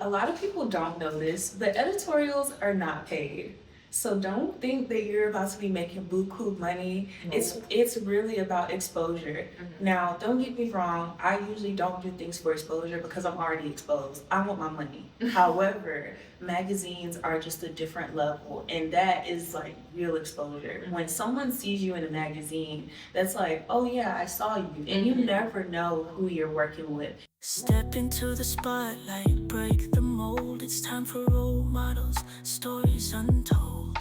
A lot of people don't know this, but editorials are not paid. So don't think that you're about to be making buku money. It's really about exposure. Now, don't get me wrong, I usually don't do things for exposure because I'm already exposed. I want my money. However, magazines are just a different level, and that is like real exposure. When someone sees you in a magazine, that's like, oh yeah, I saw you, and you never know who you're working with. Step into the spotlight, break the mold. It's time for role models, stories untold.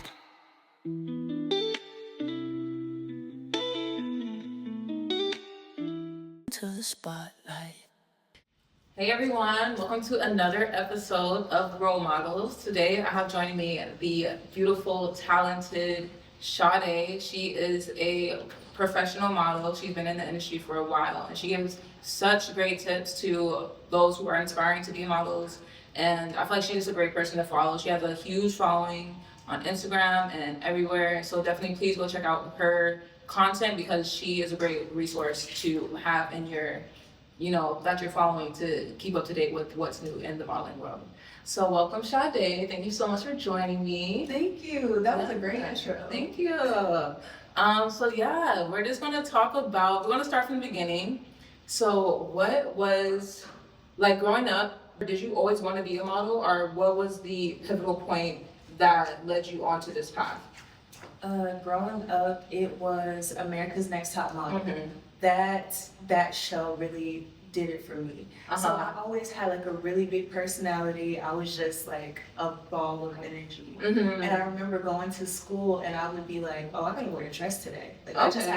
To the spotlight. Hey everyone, welcome to another episode of Role Models. Today I have joining me the beautiful, talented Shadae. She is a professional model. She's been in the industry for a while and she gives such great tips to those who are inspiring to be models. And I feel like she's a great person to follow. She has a huge following on Instagram and everywhere. So definitely please go check out her content because she is a great resource to have in your that you're following to keep up to date with what's new in the modeling world. So welcome, Shadae. Thank you so much for joining me. Thank you. That was a great intro. Thank you. So yeah, we're just gonna we're gonna start from the beginning. So what was, like growing up, did you always want to be a model or what was the pivotal point that led you onto this path? Growing up, it was America's Next Top Model. That show really did it for me. So I always had like a really big personality. I was just like a ball of energy. And I remember going to school and I would be like, oh, I gotta wear a dress today. I just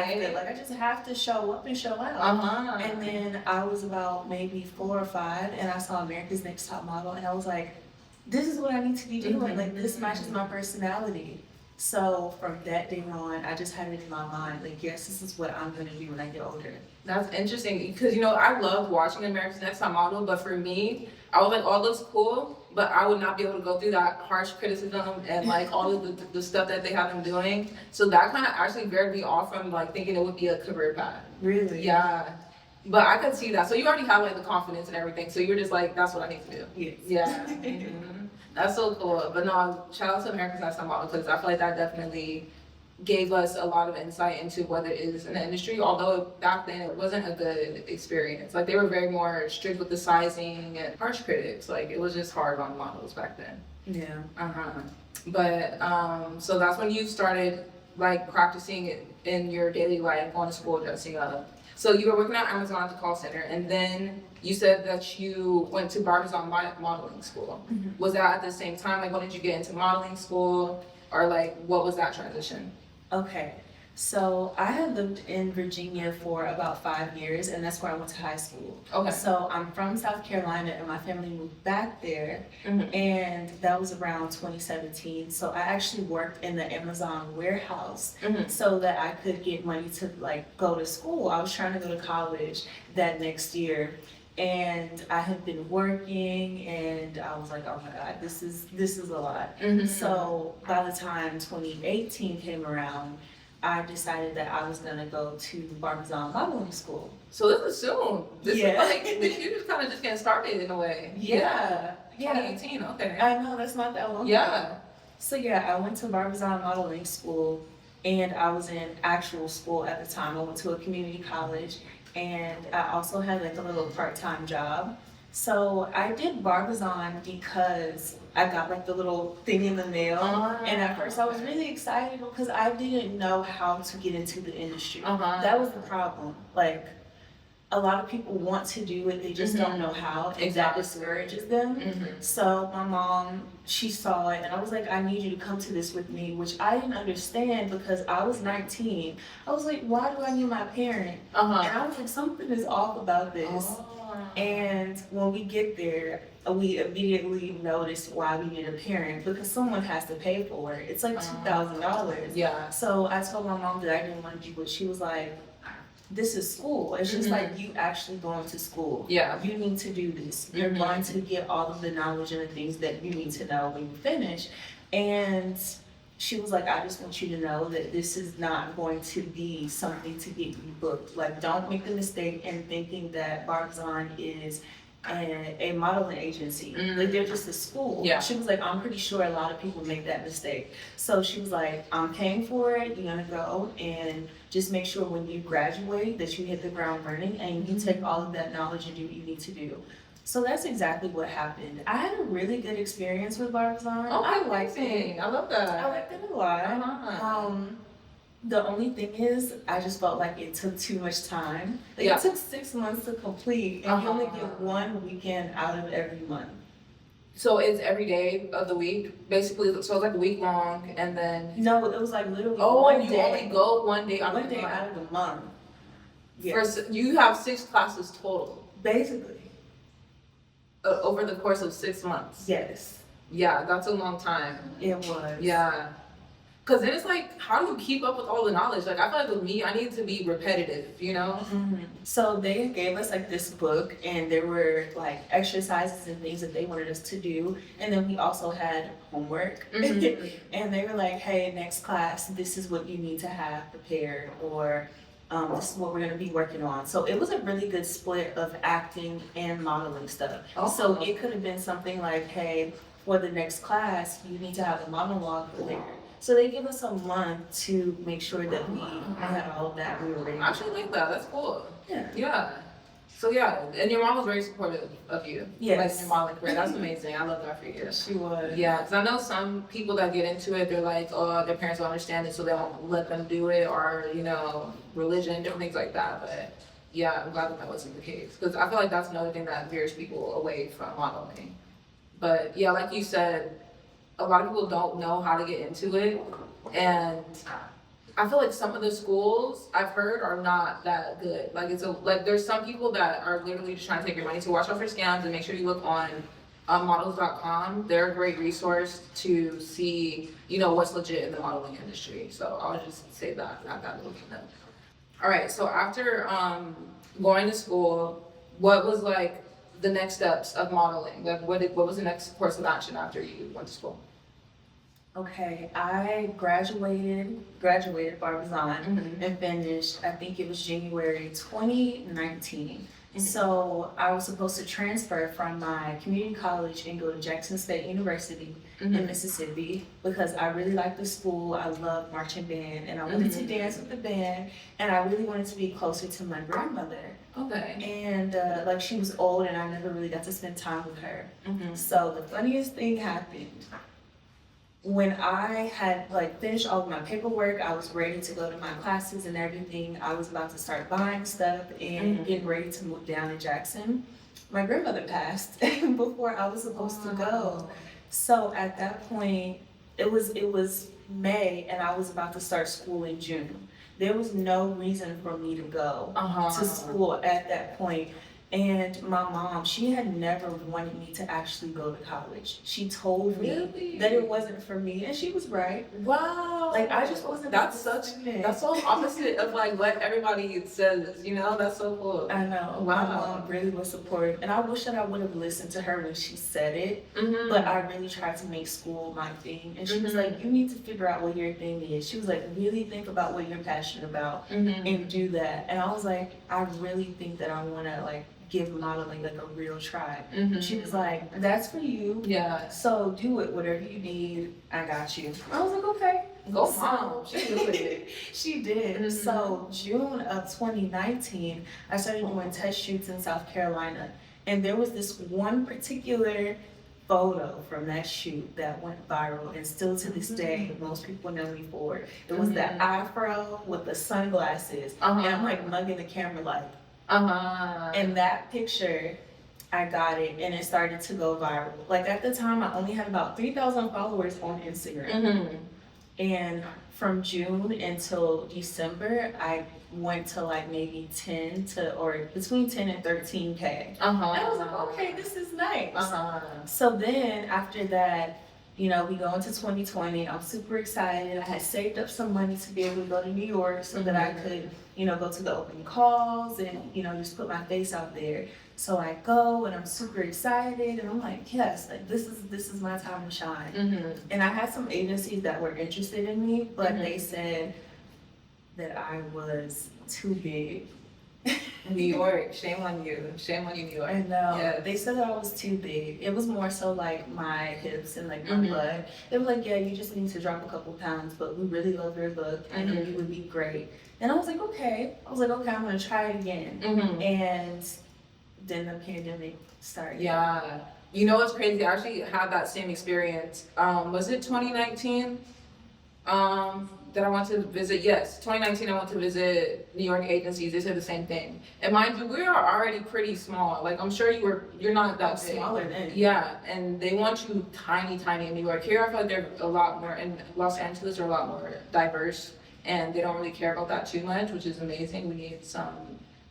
have to show up and show out. And then I was about maybe 4 or 5 and I saw America's Next Top Model and I was like, this is what I need to be doing. Like this matches my personality. So from that day on, I just had it in my mind, like, yes, this is what I'm gonna do when I get older. That's interesting because I love watching America's Next Top Model, but for me, I was like, oh, it looks cool, but I would not be able to go through that harsh criticism and like all of the stuff that they have them doing. So that kind of actually veered me off from like thinking it would be a career path. Really? Yeah. But I could see that. So you already have like the confidence and everything. So you're just like, that's what I need to do. Yes. Yeah. That's so cool. But no, shout out to America's Next Top Model because I feel like that definitely gave us a lot of insight into what it is in the industry. Although back then it wasn't a good experience. Like they were very more strict with the sizing and harsh critics. Like it was just hard on models back then. Yeah. But so that's when you started like practicing it in your daily life, going to school, dressing up. So you were working at Amazon at the call center, and then you said that you went to Barbizon modeling school. Was that at the same time? Like, when did you get into modeling school, or like, what was that transition? Okay. So I had lived in Virginia for about 5 years, and that's where I went to high school. Okay. So I'm from South Carolina, and my family moved back there, and that was around 2017. So I actually worked in the Amazon warehouse so that I could get money to like go to school. I was trying to go to college that next year. And I had been working and I was like, oh my God, this is a lot. So by the time 2018 came around, I decided that I was gonna go to Barbizon modeling school. So this is soon. This is like, you just kind of just getting started in a way. Yeah. 2018, okay. I know, that's not that long ago. So I went to Barbizon modeling school and I was in actual school at the time. I went to a community college and I also had like a little part-time job. So I did Barbizon because I got like the little thing in the mail. And at first I was really excited because I didn't know how to get into the industry. That was the problem. Like a lot of people want to do it, they just don't know how, and that discourages them. So my mom, she saw it and I was like, I need you to come to this with me, which I didn't understand because I was 19. I was like, why do I need my parent? And I was like, something is off about this. And when we get there, we immediately noticed why we need a parent because someone has to pay for it. It's like $2,000. Yeah. So I told my mom that I didn't want to do it. She was like, this is school. It's just like you actually going to school. Yeah. You need to do this. You're going to get all of the knowledge and the things that you need to know when you finish. And she was like, I just want you to know that this is not going to be something to get you booked. Like, don't make the mistake in thinking that Barbizon is and a modeling agency. Like they're just a school. Yeah. She was like, I'm pretty sure a lot of people make that mistake. So she was like, I'm paying for it. You're gonna go and just make sure when you graduate that you hit the ground running and you take all of that knowledge and do what you need to do. So that's exactly what happened. I had a really good experience with Barbizon. I liked it. I love that. I liked it a lot. The only thing is, I just felt like it took too much time. Like it took 6 months to complete, and you only get one weekend out of every month. So it's every day of the week, basically. So it's like a week long, and then No, it was like literally one day. Only go one day out One of the day month. out of the month. Yeah, First, you have 6 classes total basically. over the course of 6 months. Yes, Yeah, that's a long time. it was. Yeah. Cause then it's like, how do you keep up with all the knowledge? Like I feel like with me, I need to be repetitive, you know? So they gave us like this book, and there were like exercises and things that they wanted us to do, and then we also had homework. And they were like, hey, next class, this is what you need to have prepared, or this is what we're going to be working on. So it was a really good split of acting and modeling stuff. So it could have been something like, hey, for the next class, you need to have a monologue prepared. So they give us a month to make sure that we had all of that. We were ready. I actually like that. That's cool. Yeah. Yeah. So yeah, and your mom was very supportive of you. Yes. Like your modeling career. That's amazing. I love that for you. She was. Yeah, because I know some people that get into it, they're like, oh, their parents don't understand it, so they won't let them do it, or, you know, religion, different things like that. But yeah, I'm glad that wasn't the case. Because I feel like that's another thing that veers people away from modeling. But yeah, like you said, a lot of people don't know how to get into it. And I feel like some of the schools I've heard are not that good. Like there's some people that are literally just trying to take your money. So watch out for scams and make sure you look on models.com. They're a great resource to see, you know, what's legit in the modeling industry. So I'll just say that, not that little note. All right, so after going to school, what was like the next steps of modeling? Like what was the next course of action after you went to school? Okay, I graduated Barbizon and finished, I think it was January 2019. So I was supposed to transfer from my community college and go to Jackson State University in Mississippi because I really liked the school. I loved marching band, and I wanted to dance with the band, and I really wanted to be closer to my grandmother. Okay. And like she was old, and I never really got to spend time with her. So the funniest thing happened. When I had like finished all of my paperwork, I was ready to go to my classes and everything. I was about to start buying stuff and getting ready to move down to Jackson. My grandmother passed before I was supposed to go. So at that point, it was May, and I was about to start school in June. There was no reason for me to go to school at that point. And my mom, she had never wanted me to actually go to college. She told me that it wasn't for me, and she was right. Wow. Like I just wasn't. That's so opposite of like what everybody says, you know? That's so cool. I know. Wow. My mom really was supportive, and I wish that I would have listened to her when she said it. But I really tried to make school my thing, and she was like, "You need to figure out what your thing is." She was like, "Really think about what you're passionate about and do that." And I was like, "I really think that I want to like give modeling like a real try." She was like, "That's for you. Yeah. So do it. Whatever you need, I got you." I was like, "Okay." Go mom. She did it. She did. So June of 2019, I started doing test shoots in South Carolina, and there was this one particular photo from that shoot that went viral, and still to this day, most people know me for it. It was that afro with the sunglasses, and I'm like mugging the camera like. And that picture, I got it, and it started to go viral. Like at the time, I only had about 3,000 followers on Instagram. And from June until December, I went to like maybe between 10 and 13K. And I was like, okay, this is nice. So then after that, you know, we go into 2020. I'm super excited. I had saved up some money to be able to go to New York so that I could, you know, go to the open calls and, you know, just put my face out there. So I go, and I'm super excited, and I'm like, yes, like this is my time to shine. And I had some agencies that were interested in me, but they said that I was too big. New York, shame on you. Shame on you, New York. I know. Yeah. They said that I was too big. It was more so like my hips and like my butt. They were like, yeah, you just need to drop a couple pounds, but we really love your look and you would be great. And I was like, okay. I'm gonna try it again. And then the pandemic started. Yeah. You know what's crazy? I actually had that same experience. Was it 2019? That I went to visit. Yes, 2019. I went to visit New York agencies. They said the same thing. And mind you, we are already pretty small. Like I'm sure you're not that big. Smaller than. Yeah, and they want you tiny in New York. Here, I feel like they're a lot more. In Los Angeles, they're a lot more diverse, and they don't really care about that too much, which is amazing. We need some,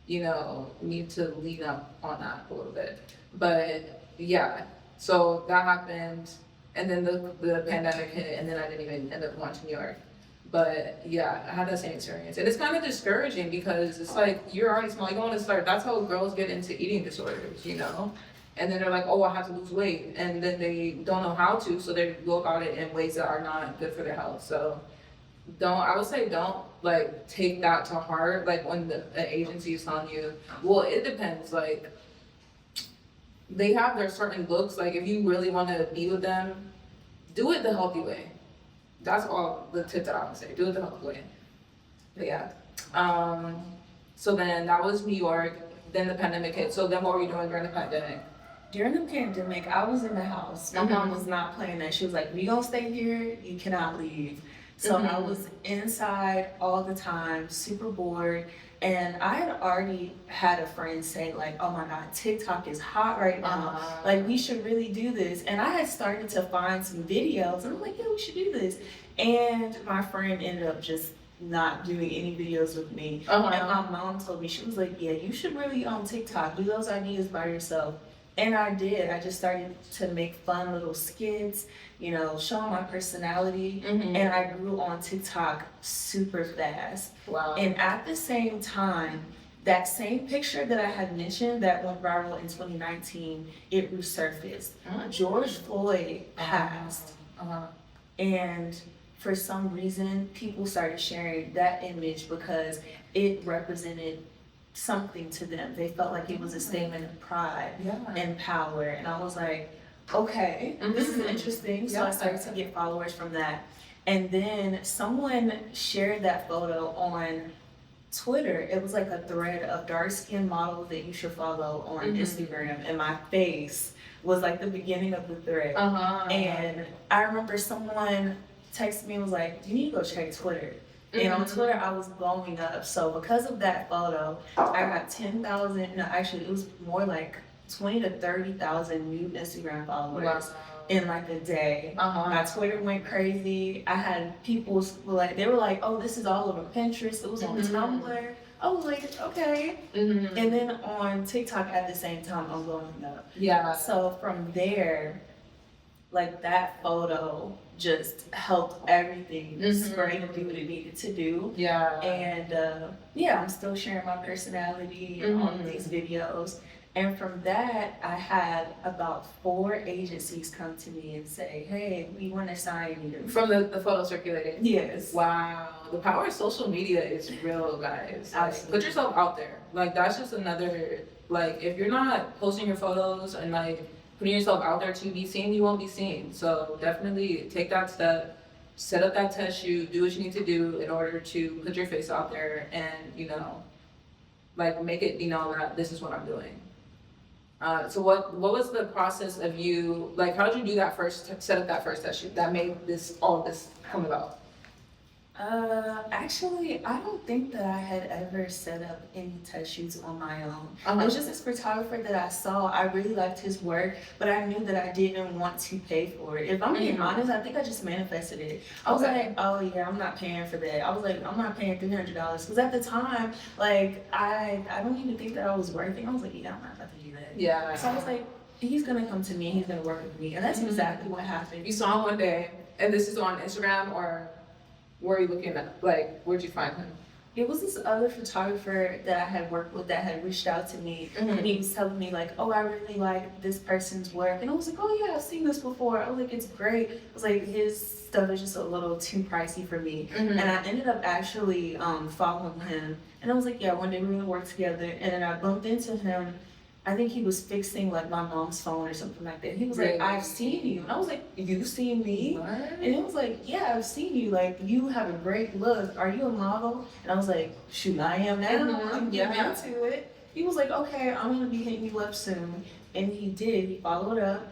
need to lean up on that a little bit. But yeah, so that happened, and then the pandemic hit, and then I didn't even end up going to New York. But yeah, I had that same experience. And it's kind of discouraging because it's like, you're already small, you don't want to start. That's how girls get into eating disorders, And then they're like, oh, I have to lose weight. And then they don't know how to, so they go about it in ways that are not good for their health. So I would say don't like take that to heart. Like when the agency is telling you, well, it depends. Like they have their certain looks. Like if you really want to be with them, do it the healthy way. That's all the tip that I would say. Do it the healthy way. But yeah. So then that was New York. Then the pandemic hit. So then what were you doing during the pandemic? During the pandemic, I was in the house. My mom was not playing that. She was like, we gonna stay here. You cannot leave. So I was inside all the time, super bored. And I had already had a friend say like, oh my God, TikTok is hot right now. Like we should really do this. And I had started to find some videos and I'm like, yeah, we should do this. And my friend ended up just not doing any videos with me. And my mom told me, she was like, yeah, you should really on TikTok, do those ideas by yourself. And I did. I just started to make fun little skits, showing my personality. And I grew on TikTok super fast. Wow. And at the same time, that same picture that I had mentioned that went viral in 2019, it resurfaced. George Floyd passed. And for some reason, people started sharing that image because it represented something to them. They felt like it was a statement of pride and power. And I was like, okay, this is interesting. So I started to get followers from that. And then someone shared that photo on Twitter. It was like a thread of dark-skinned models that you should follow on Instagram. And my face was like the beginning of the thread. And I remember someone texted me and was like, you need to go check Twitter. And on Twitter, I was blowing up. So because of that photo, I got 10,000, no, actually it was more like 20 to 30,000 new Instagram followers in like a day. My Twitter went crazy. I had people like, they were like, oh, this is all over Pinterest. It was on Tumblr. I was like, okay. And then on TikTok at the same time, I'm blowing up. Yeah. So from there, like that photo just helped everything spray and do what it needed to do. Yeah. And I'm still sharing my personality on these videos. And from that, I had about 4 agencies come to me and say, hey, we want to sign you. From the photo circulating? Yes. Wow. The power of social media is real, guys. Like, put yourself out there. Like, that's just another, like, if you're not posting your photos and, like, putting yourself out there to be seen, you won't be seen. So definitely take that step, set up that test shoot, do what you need to do in order to put your face out there and, like, make it, that this is what I'm doing. So what was the process of you, like, how did you do that set up that first test shoot that made all of this come about? Actually, I don't think that I had ever set up any test shoots on my own. It was just this photographer that I saw. I really liked his work, but I knew that I didn't want to pay for it. If I'm being honest, I think I just manifested it. I was like, oh yeah, I'm not paying for that. I was like, I'm not paying $300 because at the time, like, I don't even think that I was worth it. I was like, yeah, I'm not about to do that. Yeah. So I was like, he's gonna come to me, he's gonna work with me, and that's exactly what happened. You saw him one day, and this is on Instagram, or where are you looking at? Like, where'd you find him? It was this other photographer that I had worked with that had reached out to me, and he was telling me like, "Oh, I really like this person's work," and I was like, "Oh yeah, I've seen this before." I was like, "It's great." I was like, "His stuff is just a little too pricey for me," and I ended up actually following him, and I was like, "Yeah, one day we're gonna work together." And then I bumped into him. I think he was fixing like my mom's phone or something like that. He was like, "I've seen you," and I was like, "You've seen me?" What? And it was like, "Yeah, I've seen you. Like, you have a great look. Are you a model?" And I was like, "Shoot, I am now. I'm getting into it." He was like, "Okay, I'm gonna be hitting you up soon." And he did. He followed up,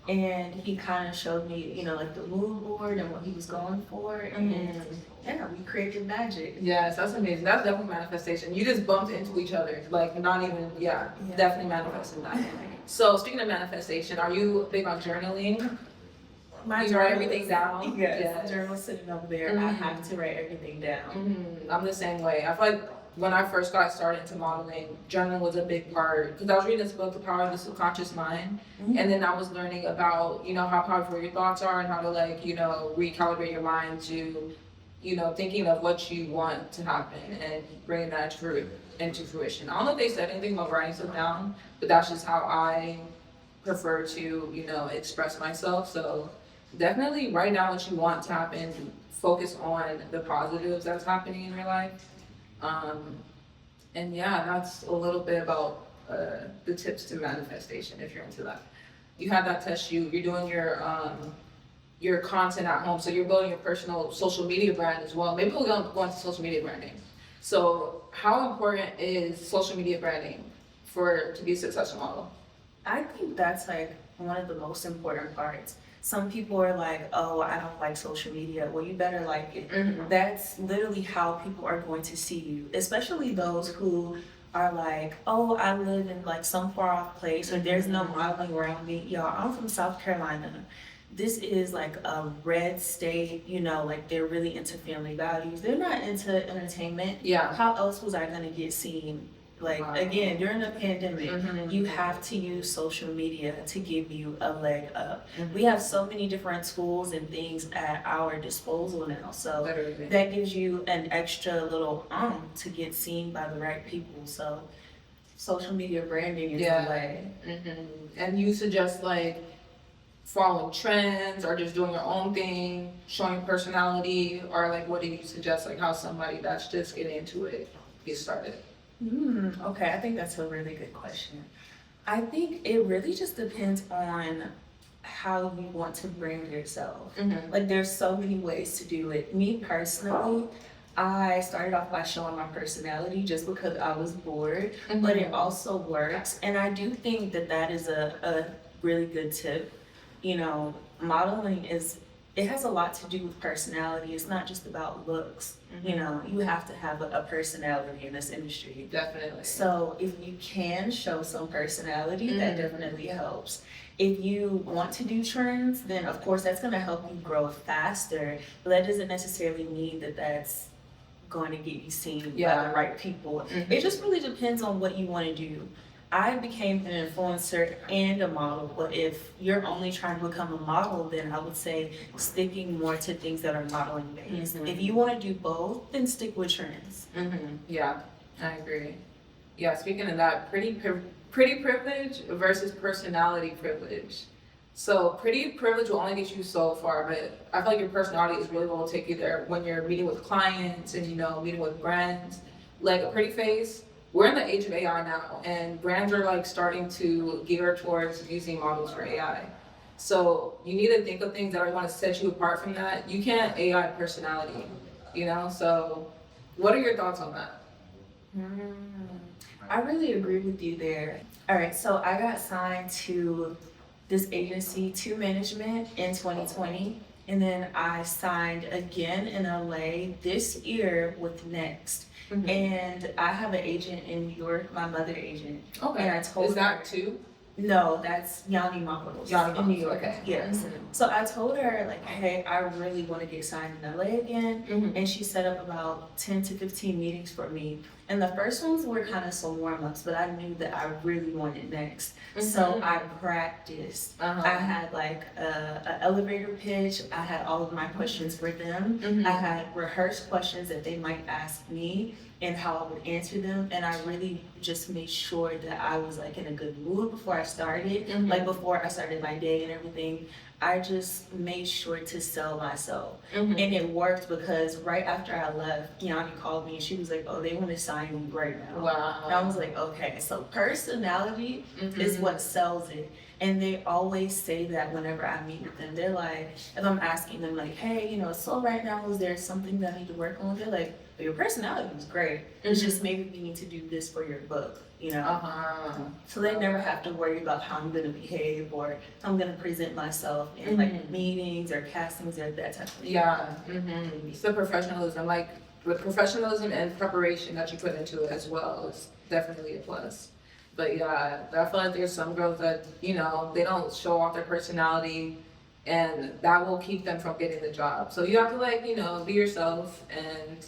and he kind of showed me, you know, like the mood board and what he was going for, and yeah, we created magic. Yes, that's amazing. That's definitely manifestation. You just bumped into each other, like not even, definitely manifesting that. So speaking of manifestation, are you big on journaling? You write everything down? Yes. Journal sitting over there. I have to write everything down. I'm the same way. I feel like when I first got started into modeling, journaling was a big part because I was reading this book, The Power of the Subconscious Mind, and then I was learning about, you know, how powerful your thoughts are and how to, like, you know, recalibrate your mind to, you know, thinking of what you want to happen and bringing that into fruition. I don't know if they said anything about writing stuff down, but that's just how I prefer to, you know, express myself. So definitely write down what you want to happen. Focus on the positives that's happening in your life. And yeah, that's a little bit about the tips to manifestation if you're into that. You had that test shoot. You're doing your content at home, so you're building your personal social media brand as well. Maybe we'll go into social media branding. So how important is social media branding to be a successful model? I think that's like one of the most important parts. Some people are like, "Oh, I don't like social media." Well, you better like it. That's literally how people are going to see you, especially those who are like, "Oh, I live in like some far off place or there's no modeling around me." Y'all, I'm from South Carolina. This is like a red state, you know, like they're really into family values. They're not into entertainment. Yeah. How else was I gonna get seen? Like, again, during the pandemic, you have to use social media to give you a leg up. We have so many different tools and things at our disposal now. So that gives you an extra little to get seen by the right people. So social media branding is the way. And you suggest like following trends or just doing your own thing, showing personality, or like what do you suggest, like how somebody that's just getting into it get started? Okay, I think that's a really good question. I think it really just depends on how you want to brand yourself. Like there's so many ways to do it. Me personally, I started off by showing my personality just because I was bored, but it also works. And I do think that that is a really good tip. You know, modeling it has a lot to do with personality. It's not just about looks. You know, you have to have a personality in this industry. Definitely. So if you can show some personality, that definitely helps. If you want to do trends, then of course that's going to help you grow faster. But that doesn't necessarily mean that that's going to get you seen by the right people. It just really depends on what you want to do. I became an influencer and a model, but if you're only trying to become a model, then I would say sticking more to things that are modeling based. If you want to do both, then stick with trends. Yeah, I agree. Yeah, speaking of that, pretty privilege versus personality privilege. So pretty privilege will only get you so far, but I feel like your personality is really what will take you there when you're meeting with clients and, you know, meeting with brands. Like a pretty face, we're in the age of AI now, and brands are like starting to gear towards using models for AI. So you need to think of things that are going to set you apart from that. You can't AI personality, you know? So what are your thoughts on that? I really agree with you there. All right, so I got signed to this agency, to management, in 2020. And then I signed again in LA this year with Next. And I have an agent in New York, my mother agent. Okay. And I told Is that her, too? No, that's Yanni Models in New York. Okay. Yes. So I told her, like, hey, I really want to get signed in LA again. And she set up about 10 to 15 meetings for me. And the first ones were kind of some warm-ups, but I knew that I really wanted Next. So I practiced. I had like an elevator pitch. I had all of my questions for them. I had rehearsed questions that they might ask me. and how I would answer them. And I really just made sure that I was like in a good mood before I started, like before I started my day and everything. I just made sure to sell myself. And it worked because right after I left, Kiani called me and she was like, oh, they want to sign me right now. Wow. And I was like, okay, so personality is what sells it. And they always say that whenever I meet with them. They're like, if I'm asking them like, hey, you know, so right now, is there something that I need to work on? They're like, well, your personality is great. It's just maybe we need to do this for your book, you know? So they never have to worry about how I'm gonna behave or how I'm gonna present myself in like meetings or castings or that type of thing. Yeah, it's the professionalism, like with professionalism and preparation that you put into it as well is definitely a plus. But yeah, I feel like there's some girls that, you know, they don't show off their personality and that will keep them from getting the job. So you have to like, you know, be yourself and,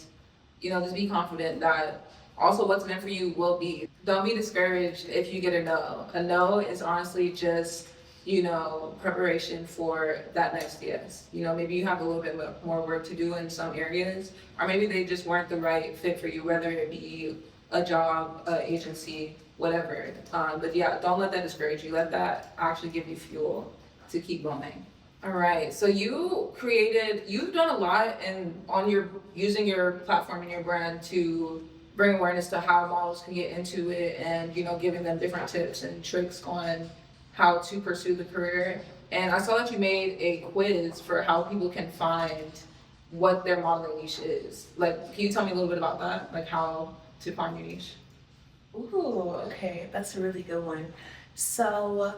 you know, just be confident that also what's meant for you will be. Don't be discouraged if you get a no. A no is honestly just, you know, preparation for that next yes. You know, maybe you have a little bit more work to do in some areas, or maybe they just weren't the right fit for you, whether it be a job, agency, whatever. But yeah, don't let that discourage you. Let that actually give you fuel to keep going. All right, so you've done a lot using your platform and your brand to bring awareness to how models can get into it and, you know, giving them different tips and tricks on how to pursue the career. And I saw that you made a quiz for how people can find what their modeling niche is. Like, can you tell me a little bit about that? Like how to find your niche? Ooh, okay, that's a really good one. So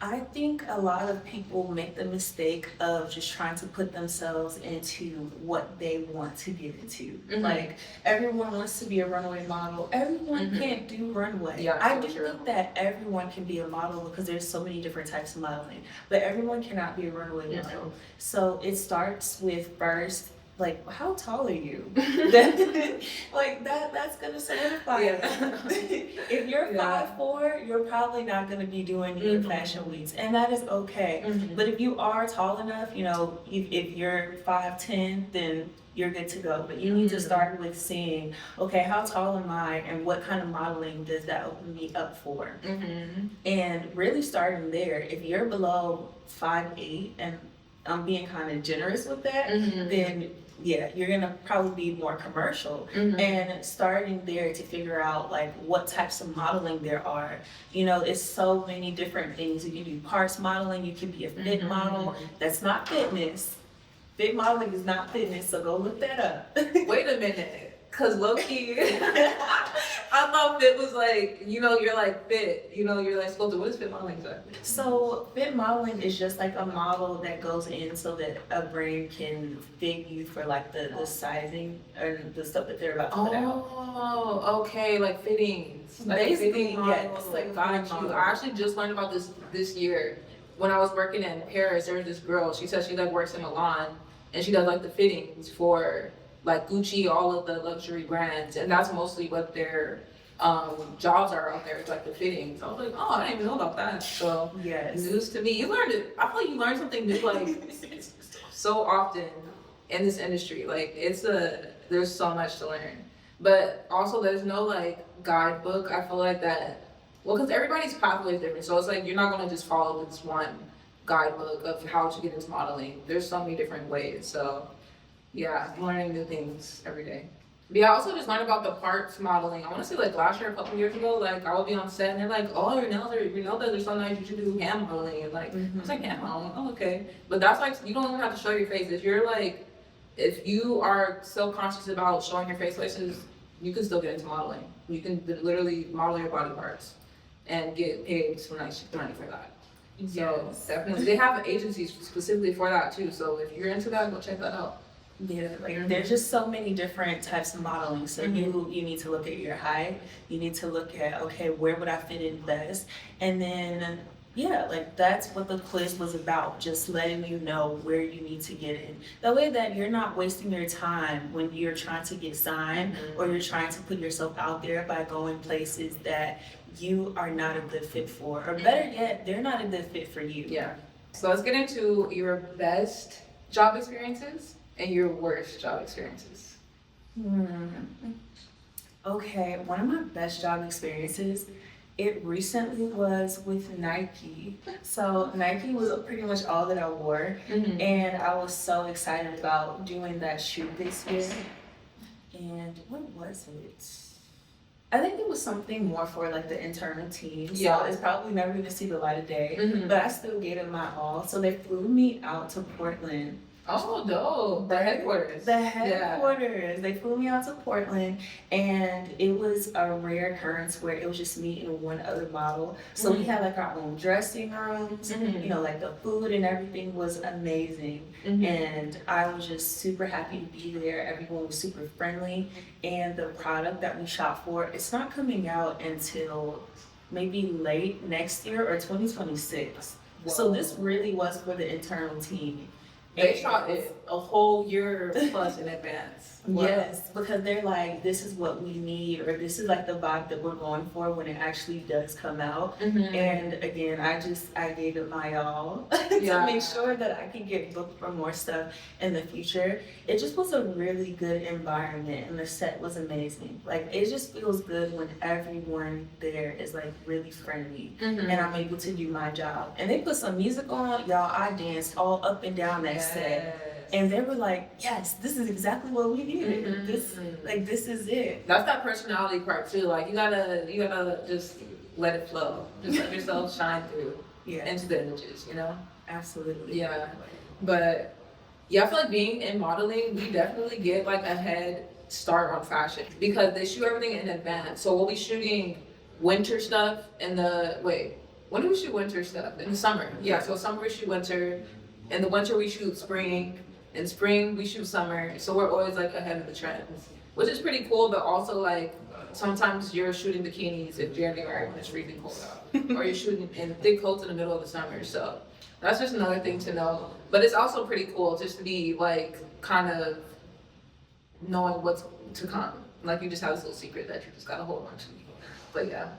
I think a lot of people make the mistake of just trying to put themselves into what they want to get into. Like everyone wants to be a runway model. Everyone can't do runway. Yeah, I do think that everyone can be a model because there's so many different types of modeling, but everyone cannot be a runway model. So it starts with first, like, how tall are you? Like that's gonna solidify it. If you're 5'4", you're probably not gonna be doing any fashion weeks, and that is okay. But if you are tall enough, you know, if you're 5'10", then you're good to go. But you need to start with seeing, okay, how tall am I, and what kind of modeling does that open me up for? And really starting there. If you're below 5'8", and I'm being kind of generous with that, then yeah, you're gonna probably be more commercial. And starting there to figure out like what types of modeling there are. You know, it's so many different things. You can do parts modeling, you can be a fit model. That's not fitness. Fit modeling is not fitness, so go look that up. Wait a minute. Cause low-key, I thought fit was like, you know, you're like fit, you know, you're like supposed to, what is fit modeling exactly? So fit modeling is just like a model that goes in so that a brand can fit you for like the sizing or the stuff that they're about to put out. Oh, okay, like fittings. Like Basically, fitting yes, models. like Got fitting you. model. I actually just learned about this year. When I was working in Paris, there was this girl, she said she like works in Milan and she does like the fittings for like Gucci, all of the luxury brands, and that's mostly what their jobs are out there. It's like the fittings. I was like, oh, I didn't even know about that. So Yes. news to me. You learned it. I feel like you learn something new like so often in this industry. Like there's so much to learn, but also there's no like guidebook. I feel like that. Well, because everybody's pathway is different, so it's like you're not gonna just follow this one guidebook of how to get into modeling. There's so many different ways. So. Yeah, I'm learning new things every day. But yeah, I also just learned about the parts modeling. I want to say like last year, a couple years ago, like I would be on set and they're like, oh, your nails are so nice, you should do hand modeling. And like, I was like, hand modeling, oh, okay. But that's like, you don't even have to show your face. If you are so conscious about showing your face places, you can still get into modeling. You can literally model your body parts and get paid some nice money for that. So definitely, they have agencies specifically for that too. So if you're into that, go check that out. Yeah, like there's just so many different types of modeling. So you need to look at your height. You need to look at, okay, where would I fit in best? And then, yeah, like that's what the quiz was about, just letting you know where you need to get in. That way that you're not wasting your time when you're trying to get signed or you're trying to put yourself out there by going places that you are not a good fit for. Or better yet, they're not a good fit for you. Yeah. So let's get into your best job experiences and your worst job experiences. Hmm. Okay, one of my best job experiences, it recently was with Nike. So Nike was pretty much all that I wore, and I was so excited about doing that shoot this year. And what was it? I think it was something more for like the internal team. So Yeah. it's probably never gonna see the light of day. Mhm. But I still gave it my all. So they flew me out to Portland. Oh, dope. The headquarters. The headquarters. They flew me out to Portland, and it was a rare occurrence where it was just me and one other model. So we had like our own dressing rooms. You know, like the food and everything was amazing. And I was just super happy to be there. Everyone was super friendly, and the product that we shot for, it's not coming out until maybe late next year or 2026. So this really was for the internal team. They shot it a whole year plus in advance. Wow. Yes, because they're like, this is what we need, or this is like the vibe that we're going for when it actually does come out. And again, I gave it my all to make sure that I can get booked for more stuff in the future. It just was a really good environment, and the set was amazing. Like, it just feels good when everyone there is like really friendly, and I'm able to do my job. And they put some music on, y'all. I danced all up and down that set. And they were like, yes, this is exactly what we needed. This is it. That's that personality part too. Like you gotta just let it flow. Just let yourself shine through into the images, you know? Absolutely. Yeah. But yeah, I feel like being in modeling, we definitely get like a head start on fashion because they shoot everything in advance. So we'll be shooting winter stuff when do we shoot winter stuff? In the summer. Yeah, so summer we shoot winter. In the winter we shoot spring. In spring we shoot summer. So we're always like ahead of the trends, which is pretty cool, but also like sometimes you're shooting bikinis in January when it's freezing cold out. Or you're shooting in thick coats in the middle of the summer. So that's just another thing to know. But it's also pretty cool just to be like kind of knowing what's to come. Like you just have this little secret that you just gotta hold on to. But yeah.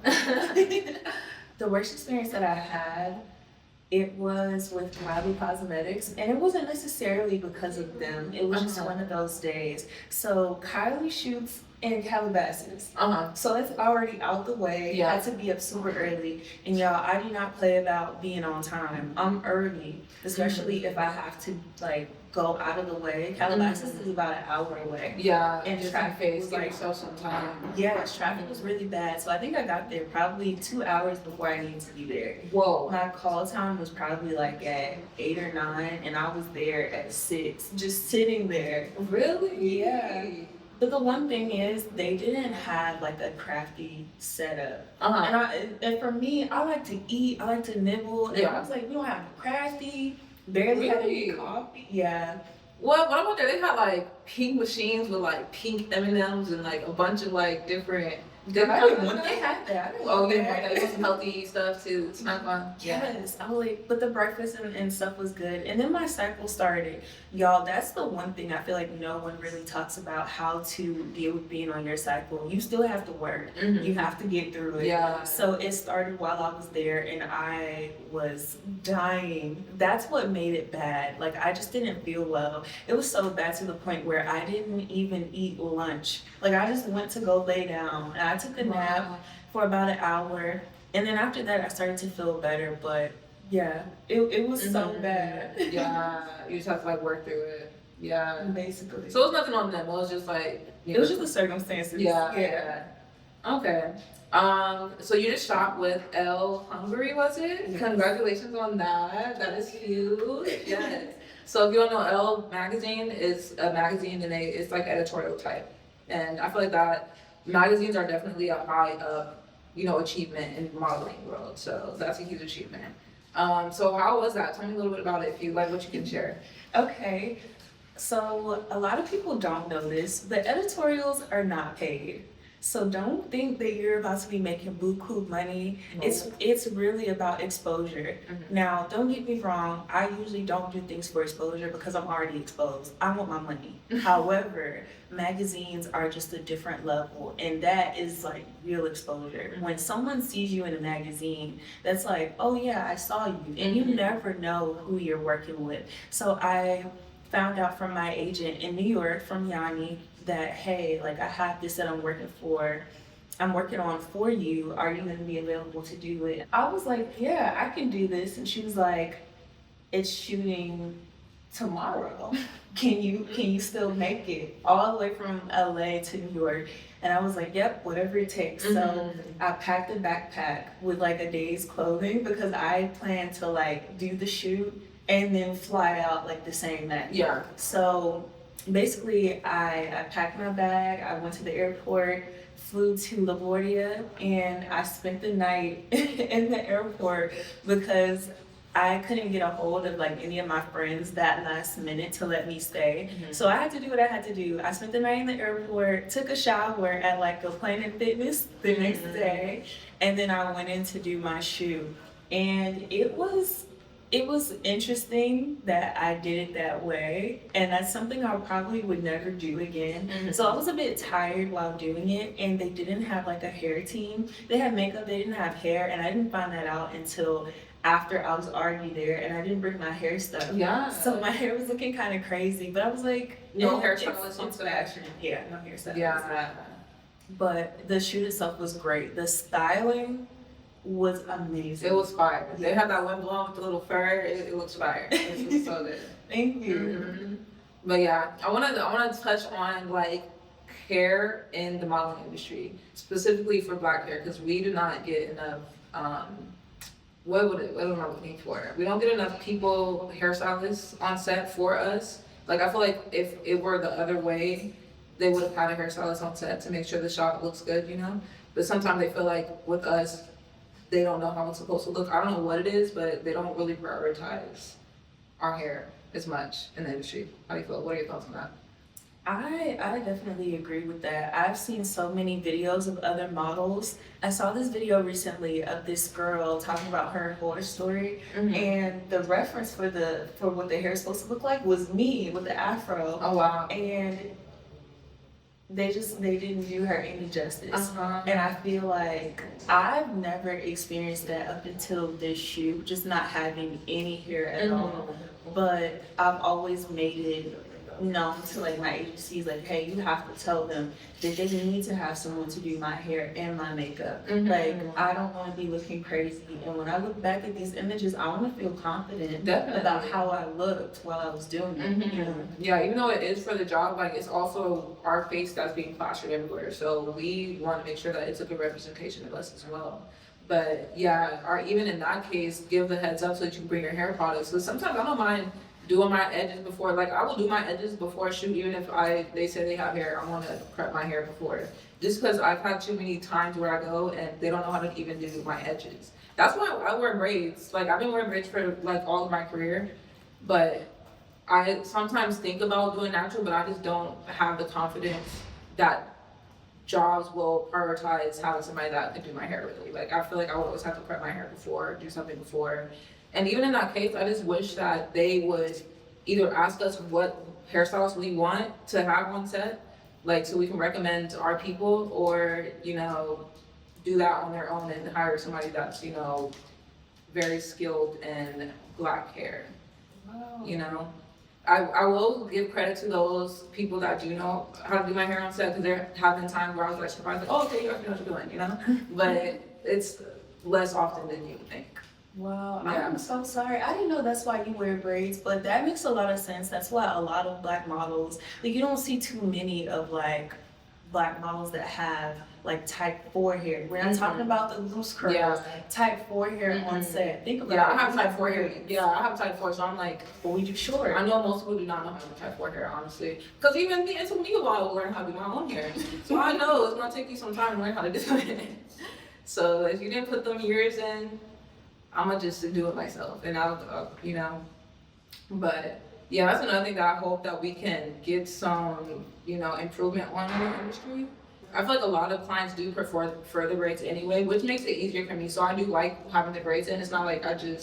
The worst experience that I had, it was with Kylie Cosmetics, and it wasn't necessarily because of them. It was just one of those days. So Kylie shoots in Calabasas. So it's already out the way. I had to be up super early. And y'all, I do not play about being on time. I'm early, especially if I have to like go out of the way. Calabasas is about an hour away. Yeah, and traffic was like yourself some time. Yes, traffic was really bad. So I think I got there probably 2 hours before I needed to be there. Whoa. My call time was probably like at 8 or 9, and I was there at 6, just sitting there. Really? Yeah. But the one thing is, they didn't have like a crafty setup. And for me, I like to eat, I like to nibble, and I was like, we don't have crafty. Barely had any coffee. Yeah. What about there? They had like pink machines with like pink M&Ms and like a bunch of like different. They had that. Oh, they had that. Some healthy stuff to snack on. Yes. I was like, but the breakfast and stuff was good. And then my cycle started. Y'all, that's the one thing I feel like no one really talks about, how to deal with being on your cycle. You still have to work. You have to get through it. Yeah. So it started while I was there, and I was dying. That's what made it bad. Like, I just didn't feel well. It was so bad to the point where I didn't even eat lunch. Like, I just went to go lay down. And I took a nap for about an hour. And then after that, I started to feel better. But yeah, it was so bad. Yeah, you just have to like work through it. Yeah. Basically. So it was nothing on them. It was just like, it was just the circumstances. Yeah. Okay. So you just shot with Elle Hungary, was it? Yes. Congratulations on that. That is huge. Yes. So if you don't know, Elle magazine is a magazine, and it's like editorial type. And I feel like that magazines are definitely a high up, achievement in the modeling world. So that's a huge achievement. So how was that? Tell me a little bit about it, if you like what you can share. Okay. So a lot of people don't know this, but editorials are not paid. So don't think that you're about to be making buku money. It's really about exposure. Now, don't get me wrong. I usually don't do things for exposure because I'm already exposed. I want my money. However, magazines are just a different level, and that is like real exposure. When someone sees you in a magazine, that's like, oh yeah, I saw you, and you never know who you're working with. So I found out from my agent in New York, from Yanni, that hey, like I have this that I'm working on for you. Are you going to be available to do it? I was like, yeah, I can do this. And she was like, it's shooting tomorrow. Can you still make it all the way from LA to New York? And I was like, yep, whatever it takes. So I packed a backpack with like a day's clothing because I planned to like do the shoot and then fly out like the same night. Yeah. So basically I packed my bag, I went to the airport, flew to LaGuardia, and I spent the night in the airport because I couldn't get a hold of like any of my friends that last minute to let me stay. So I had to do what I had to do. I spent the night in the airport, took a shower at like a Planet Fitness the next day, and then I went in to do my shoot. And it was interesting that I did it that way, and that's something I probably would never do again. So I was a bit tired while doing it, and they didn't have like a hair team. They had makeup, they didn't have hair, and I didn't find that out until after I was already there, and I didn't bring my hair stuff. Yeah. So my hair was looking kind of crazy, but I was like, No it's hairstylist on set. fashion. Yeah, no hairstylist. Yeah. But the shoot itself was great. The styling was amazing. It was fire. They had that wind blowing with the little fur. It looks fire. It was so good. Thank you. But yeah, I wanna touch on like hair in the modeling industry, specifically for Black hair, because we do not get enough. What am I looking for? We don't get enough people, hairstylists on set for us. Like I feel like if it were the other way, they would have had a hairstylist on set to make sure the shot looks good, you know. But sometimes they feel like with us, they don't know how it's supposed to look. I don't know what it is, but they don't really prioritize our hair as much in the industry. How do you feel? What are your thoughts on that? I definitely agree with that. I've seen so many videos of other models. I saw this video recently of this girl talking about her horror story, and the reference for what the hair is supposed to look like was me with the afro. Oh wow. And they didn't do her any justice. And I feel like I've never experienced that up until this shoot, just not having any hair at all. But I've always made it known to like my agencies, like, hey, you have to tell them that they need to have someone to do my hair and my makeup. Like, I don't want to be looking crazy. And when I look back at these images, I want to feel confident about how I looked while I was doing it. You know? Yeah, even though it is for the job, like it's also our face that's being plastered everywhere. So we want to make sure that it's a good representation of us as well. But yeah, or even in that case, give the heads up so that you can bring your hair products. So sometimes I don't mind doing my edges before, like I will do my edges before a shoot, even if they say they have hair, I want to prep my hair before. Just because I've had too many times where I go and they don't know how to even do my edges. That's why I wear braids. Like I've been wearing braids for like all of my career, but I sometimes think about doing natural, but I just don't have the confidence that jobs will prioritize having somebody that can do my hair really. Like I feel like I would always have to prep my hair before, do something before. And even in that case, I just wish that they would either ask us what hairstyles we want to have on set, like so we can recommend our people, or, you know, do that on their own and hire somebody that's, you know, very skilled in Black hair. Wow. You know, I will give credit to those people that do know how to do my hair on set, because there have been times where I was like surprised, like, oh, okay, you actually know what you're doing, you know? But it's less often than you would think. Wow, Yeah. I'm so sorry. I didn't know that's why you wear braids, but that makes a lot of sense. That's why a lot of Black models, like you don't see too many of like Black models that have like type 4 hair. We're not talking about the loose curls. Yeah. Type 4 hair on set. Think about it. Yeah, I have type 4 hair. Yeah, I have type 4, so I'm like, But we do short. I know most people do not know how to do type 4 hair, honestly. Because even me, it took me a while to learn how to do my own hair. So I know it's going to take you some time to learn how to do it. So if you didn't put them years in, I'm going to just do it myself. And I'll, you know. But yeah, that's another thing that I hope that we can get some, you know, improvement on in the industry. I feel like a lot of clients do prefer the braids anyway, which makes it easier for me. So I do like having the braids in. It's not like I do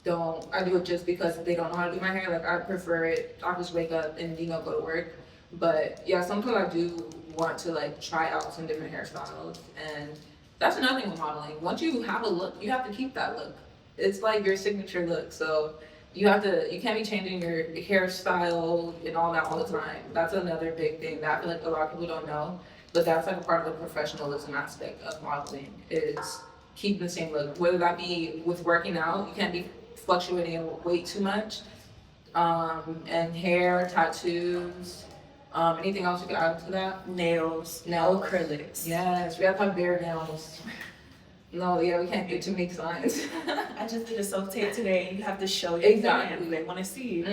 it just because they don't know how to do my hair. Like I prefer it. I just wake up and, you know, go to work. But yeah, sometimes I do want to like try out some different hairstyles. And that's another thing with modeling. Once you have a look, you have to keep that look. It's like your signature look. So you can't be changing your hairstyle and all that all the time. That's another big thing that I feel like a lot of people don't know. But that's like a part of the professionalism aspect of modeling is keeping the same look. Whether that be with working out, you can't be fluctuating in weight too much. And hair, tattoos, anything else you could add to that? Nails, Nails. acrylics. Yes, we have to have bare nails. No, yeah, we can't get too many designs. I just did a self-tape today. You have to show your Exactly. fans. They want to see.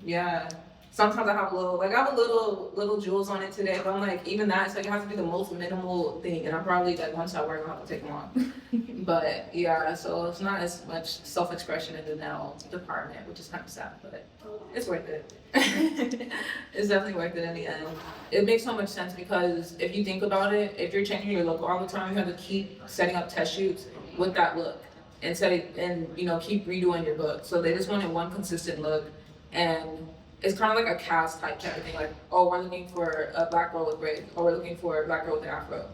Yeah. Sometimes I have little jewels on it today, but I'm like, even that, it's like it has to be the most minimal thing, and I'm probably like once I work, I'll have to take them off. But yeah, so it's not as much self-expression in the nail department, which is kind of sad, but it's worth it. It's definitely worth it in the end. It makes so much sense because if you think about it, if you're changing your look all the time, you have to keep setting up test shoots with that look and keep redoing your look. So they just wanted one consistent look, and it's kind of like a cast type of thing. Like, oh, we're looking for a black girl with braids, or we're looking for a black girl with an afro.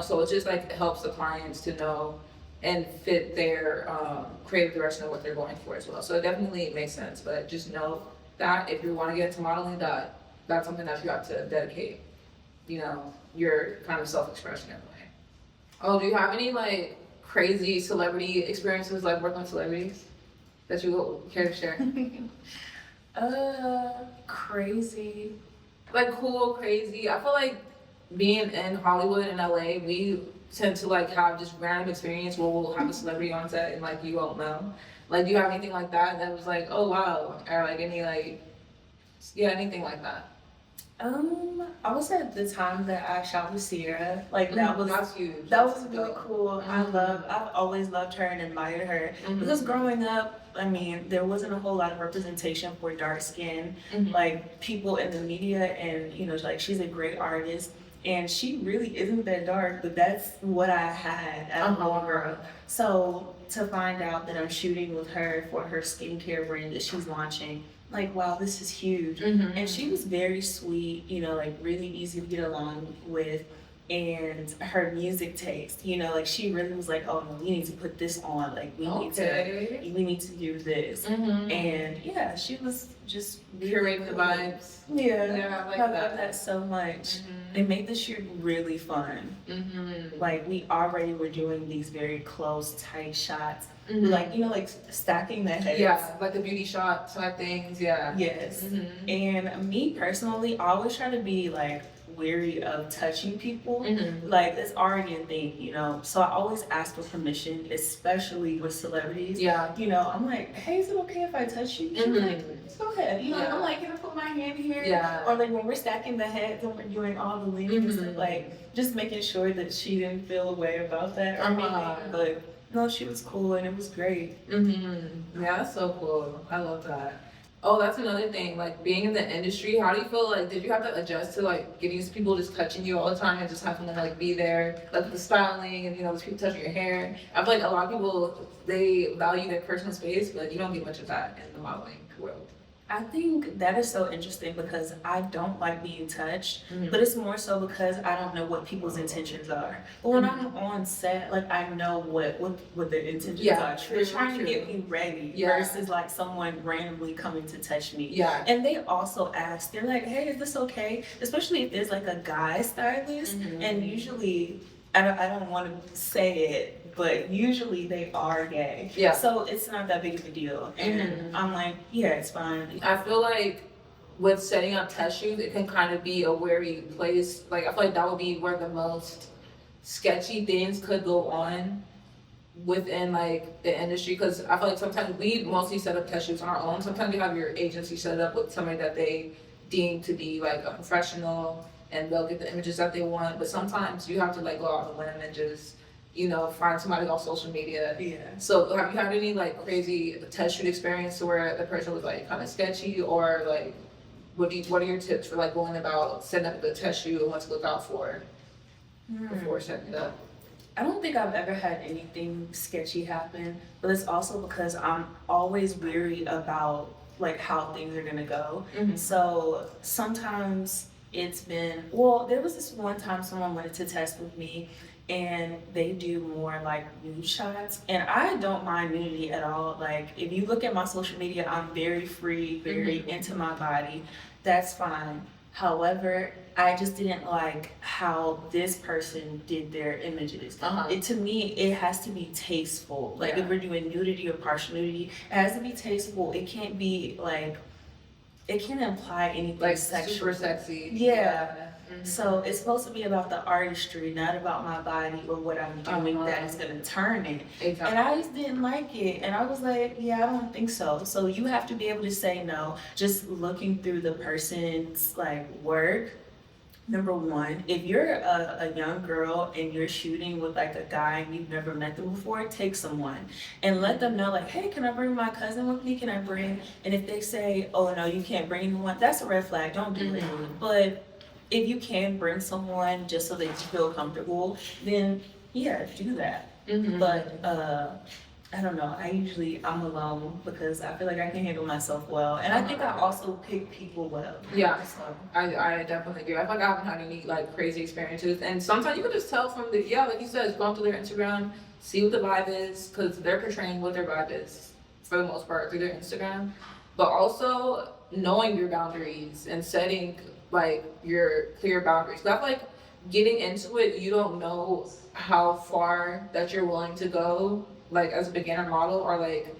So it just like helps the clients to know and fit their creative direction of what they're going for as well. So it definitely makes sense. But just know that if you want to get into modeling, that's something that you have to dedicate, your kind of self-expression in a way. Oh, do you have any like crazy celebrity experiences, like working with celebrities that you care to share? Crazy. Like cool, crazy. I feel like being in Hollywood and LA, we tend to like have just random experience where we'll have a celebrity on set and like you won't know. Like, do you have anything like that that was like, oh wow, or like anything like that? I would say at the time that I shot with Sierra, like That's huge. That was really cool. I've always loved her and admired her because growing up, I mean, there wasn't a whole lot of representation for dark skin, like people in the media, and like she's a great artist. And she really isn't that dark, but that's what I had as a little girl. So to find out that I'm shooting with her for her skincare brand that she's launching, like, wow, this is huge. And she was very sweet, like really easy to get along with. And her music taste, like she really was like, oh no, we need to put this on, like we need to do this. And yeah, she was just curate the vibes. Yeah, I like I that. love that so much. It made the shoot really fun. Like we already were doing these very close, tight shots. Like, like stacking the heads. Yeah, like the beauty shot type things, yeah. Yes. And me personally, I always try to be like weary of touching people. Like it's already a thing, So I always ask for permission, especially with celebrities. Yeah. I'm like, hey, is it okay if I touch you? She's like, go ahead. I'm like, can I put my hand here? Yeah. Or like when we're stacking the heads and we're doing all the leaves, like just making sure that she didn't feel a way about that or anything. But no, she was cool and it was great. Yeah, that's so cool. I love that. Oh, that's another thing. Like being in the industry, how do you feel like? Did you have to adjust to like getting used to people just touching you all the time and just having to like be there, like the styling and just people touching your hair? I feel like a lot of people they value their personal space, but you don't get much of that in the modeling world. I think that is so interesting because I don't like being touched, but it's more so because I don't know what people's intentions are. But when I'm on set, like I know what their intentions are. They're trying to get me ready versus like someone randomly coming to touch me. Yeah. And they also ask, they're like, hey, is this okay? Especially if there's like a guy stylist, and usually I don't want to say it, but usually they are gay. Yeah. So it's not that big of a deal. And I'm like, yeah, it's fine. I feel like with setting up test shoots, it can kind of be a wary place. Like I feel like that would be where the most sketchy things could go on within like the industry. Because I feel like sometimes we mostly set up test shoots on our own. Sometimes you have your agency set up with somebody that they deem to be like a professional, and they'll get the images that they want. But sometimes you have to like go out on a limb and just find somebody off social media. Yeah. So have you had any like crazy test shoot experience where the person was like kind of sketchy, or like what are your tips for like going about setting up the test shoot and what to look out for before setting it up? I don't think I've ever had anything sketchy happen, but it's also because I'm always weary about like how things are gonna go. So sometimes it's been, there was this one time someone wanted to test with me, and they do more like nude shots. And I don't mind nudity at all. Like, if you look at my social media, I'm very free, very into my body. That's fine. However, I just didn't like how this person did their images. To me, it has to be tasteful. Like, if we're doing nudity or partial nudity, it has to be tasteful. It can't be like, it can't imply anything like sexual. super sexy. Yeah. So it's supposed to be about the artistry, not about my body or what I'm doing that is gonna turn it. Exactly. And I just didn't like it. And I was like, yeah, I don't think so. So you have to be able to say no. Just looking through the person's like work. Number one, if you're a young girl and you're shooting with like a guy and you've never met them before, take someone and let them know like, hey, can I bring my cousin with me? Can I bring? And if they say, oh no, you can't bring anyone, that's a red flag. Don't do it. But if you can bring someone just so that you feel comfortable, then yeah, do that. But I don't know. I'm alone because I feel like I can handle myself well, and I think I also pick people well. Yeah, so. I definitely agree. I feel like I haven't had any like crazy experiences, and sometimes you can just tell from the like you said, go to their Instagram, see what the vibe is, because they're portraying what their vibe is for the most part through their Instagram, but also knowing your boundaries and setting like your clear boundaries. But I feel like getting into it, you don't know how far that you're willing to go, like as a beginner model, or like,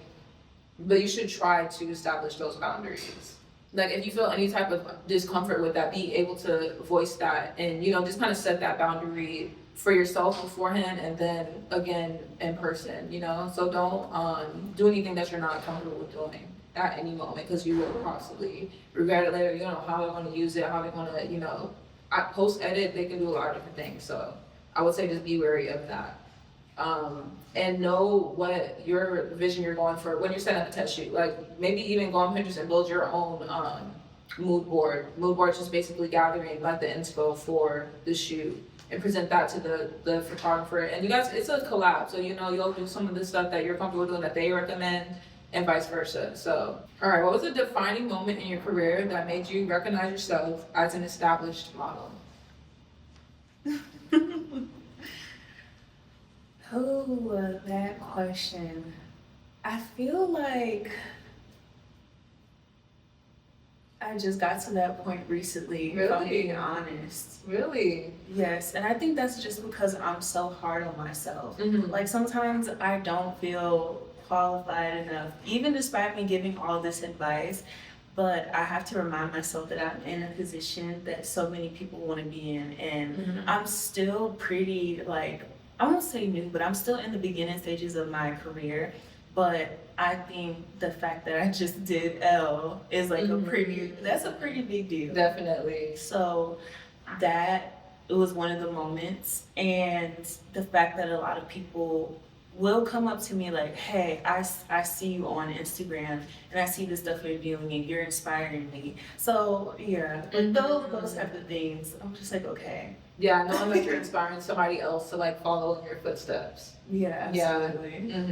but you should try to establish those boundaries. Like if you feel any type of discomfort with that, be able to voice that and, you know, just kind of set that boundary for yourself beforehand and then again in person, you know? So don't do anything that you're not comfortable with doing at any moment, because you will possibly regret it later. You don't know how they're going to use it, how they're going to, you know, post edit, they can do a lot of different things. So I would say just be wary of that. And know what your vision you're going for when you're setting up a test shoot. Like maybe even go on Pinterest and build your own mood board. Mood board is just basically gathering like the inspo for the shoot and present that to the photographer. And you guys, it's a collab, so you know you'll do some of the stuff that you're comfortable doing that they recommend, and vice versa. So, all right, what was a defining moment in your career that made you recognize yourself as an established model? Oh, that question. I feel like I just got to that point recently, if I'm being honest. Really? Yes, and I think that's just because I'm so hard on myself. Like sometimes I don't feel qualified enough, even despite me giving all this advice, but I have to remind myself that I'm in a position that so many people want to be in, and I'm still pretty like, I won't say new, but I'm still in the beginning stages of my career. But I think the fact that I just did L is like that's a pretty big deal. Definitely. So that, it was one of the moments. And the fact that a lot of people will come up to me like, hey, I see you on Instagram and I see the stuff you're doing and you're inspiring me. So yeah, those type of things, I'm just like, okay. Yeah, knowing that you're inspiring somebody else to like follow in your footsteps. Yeah, absolutely. Yeah.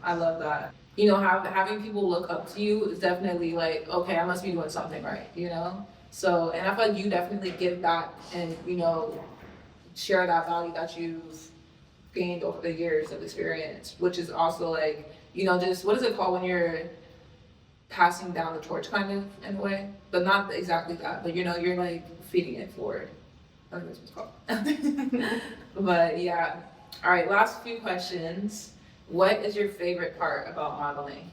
I love that. You know, having people look up to you is definitely like, okay, I must be doing something right, you know? So, and I feel like you definitely give back and, you know, share that value that you've gained over the years of experience, which is also like, you know, just, what is it called when you're passing down the torch kind of in a way? But not exactly that, but you know, you're like feeding it forward. I think that's what it's called. But yeah. All right, last few questions. What is your favorite part about modeling?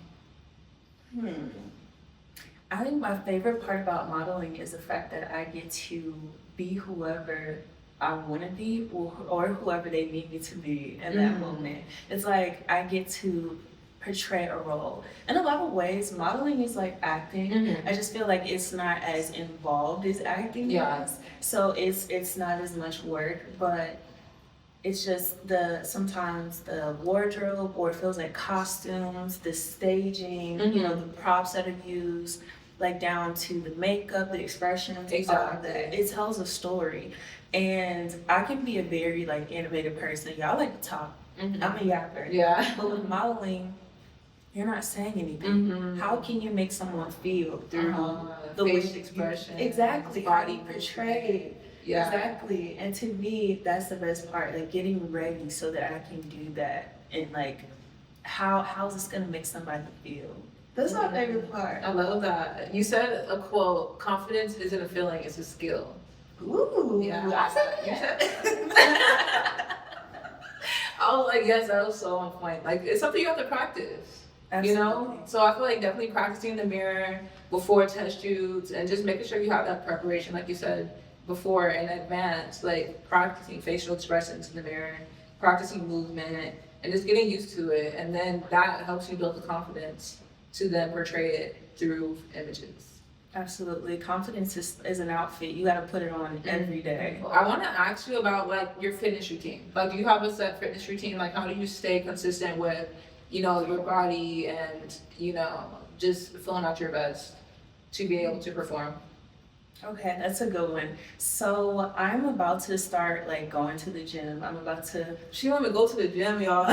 I think my favorite part about modeling is the fact that I get to be whoever I want to be or whoever they need me to be in that moment. It's like I get to portray a role. In a lot of ways, modeling is like acting. I just feel like it's not as involved as acting is. So it's not as much work, but it's just sometimes the wardrobe, or it feels like costumes, the staging, you know, the props that are used, like down to the makeup, the expressions, all of that. It tells a story. And I can be a very like animated person. Y'all like to talk. I'm a yapper. Yeah. But with modeling, you're not saying anything. How can you make someone feel through the face expression? Exactly. Body portrayed. Yeah. Exactly. And to me, that's the best part, like getting ready so that I can do that. And like, how's this gonna make somebody feel? That's my favorite part. I love that. You said a quote, confidence isn't a feeling, it's a skill. Ooh, Yeah. I said You that. said I was like, yes, that was so on point. Like, it's something you have to practice. You know? Absolutely. So I feel like definitely practicing in the mirror before test shoots and just making sure you have that preparation, like you said before, in advance, like practicing facial expressions in the mirror, practicing movement, and just getting used to it. And then that helps you build the confidence to then portray it through images. Absolutely. Confidence is an outfit. You gotta put it on every day. I want to ask you about like your fitness routine. Like, do you have a set fitness routine? Like, how do you stay consistent with, you know, your body and, you know, just filling out your best to be able to perform? Okay, that's a good one. So I'm about to start like going to the gym. I'm about to She want me to go to the gym, y'all.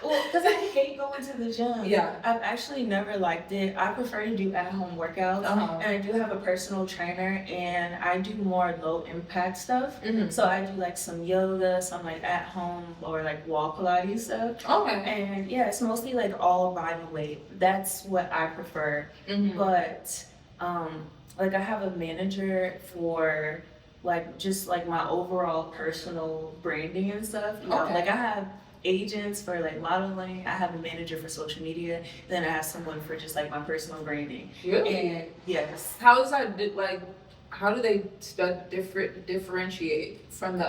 well, because I hate going to the gym. Yeah. I've actually never liked it. I prefer to do at-home workouts. Uh-huh. And I do have a personal trainer and I do more low impact stuff. Mhm. So I do like some yoga, some like at home or like wall Pilates stuff. Okay. And yeah, it's mostly like all body weight. That's what I prefer. Mhm. But like I have a manager for like just like my overall personal branding and stuff. You know, Okay. like I have agents for like modeling, I have a manager for social media, then I have someone for just like my personal branding. Really? And yes. How is that like? How do they differentiate from the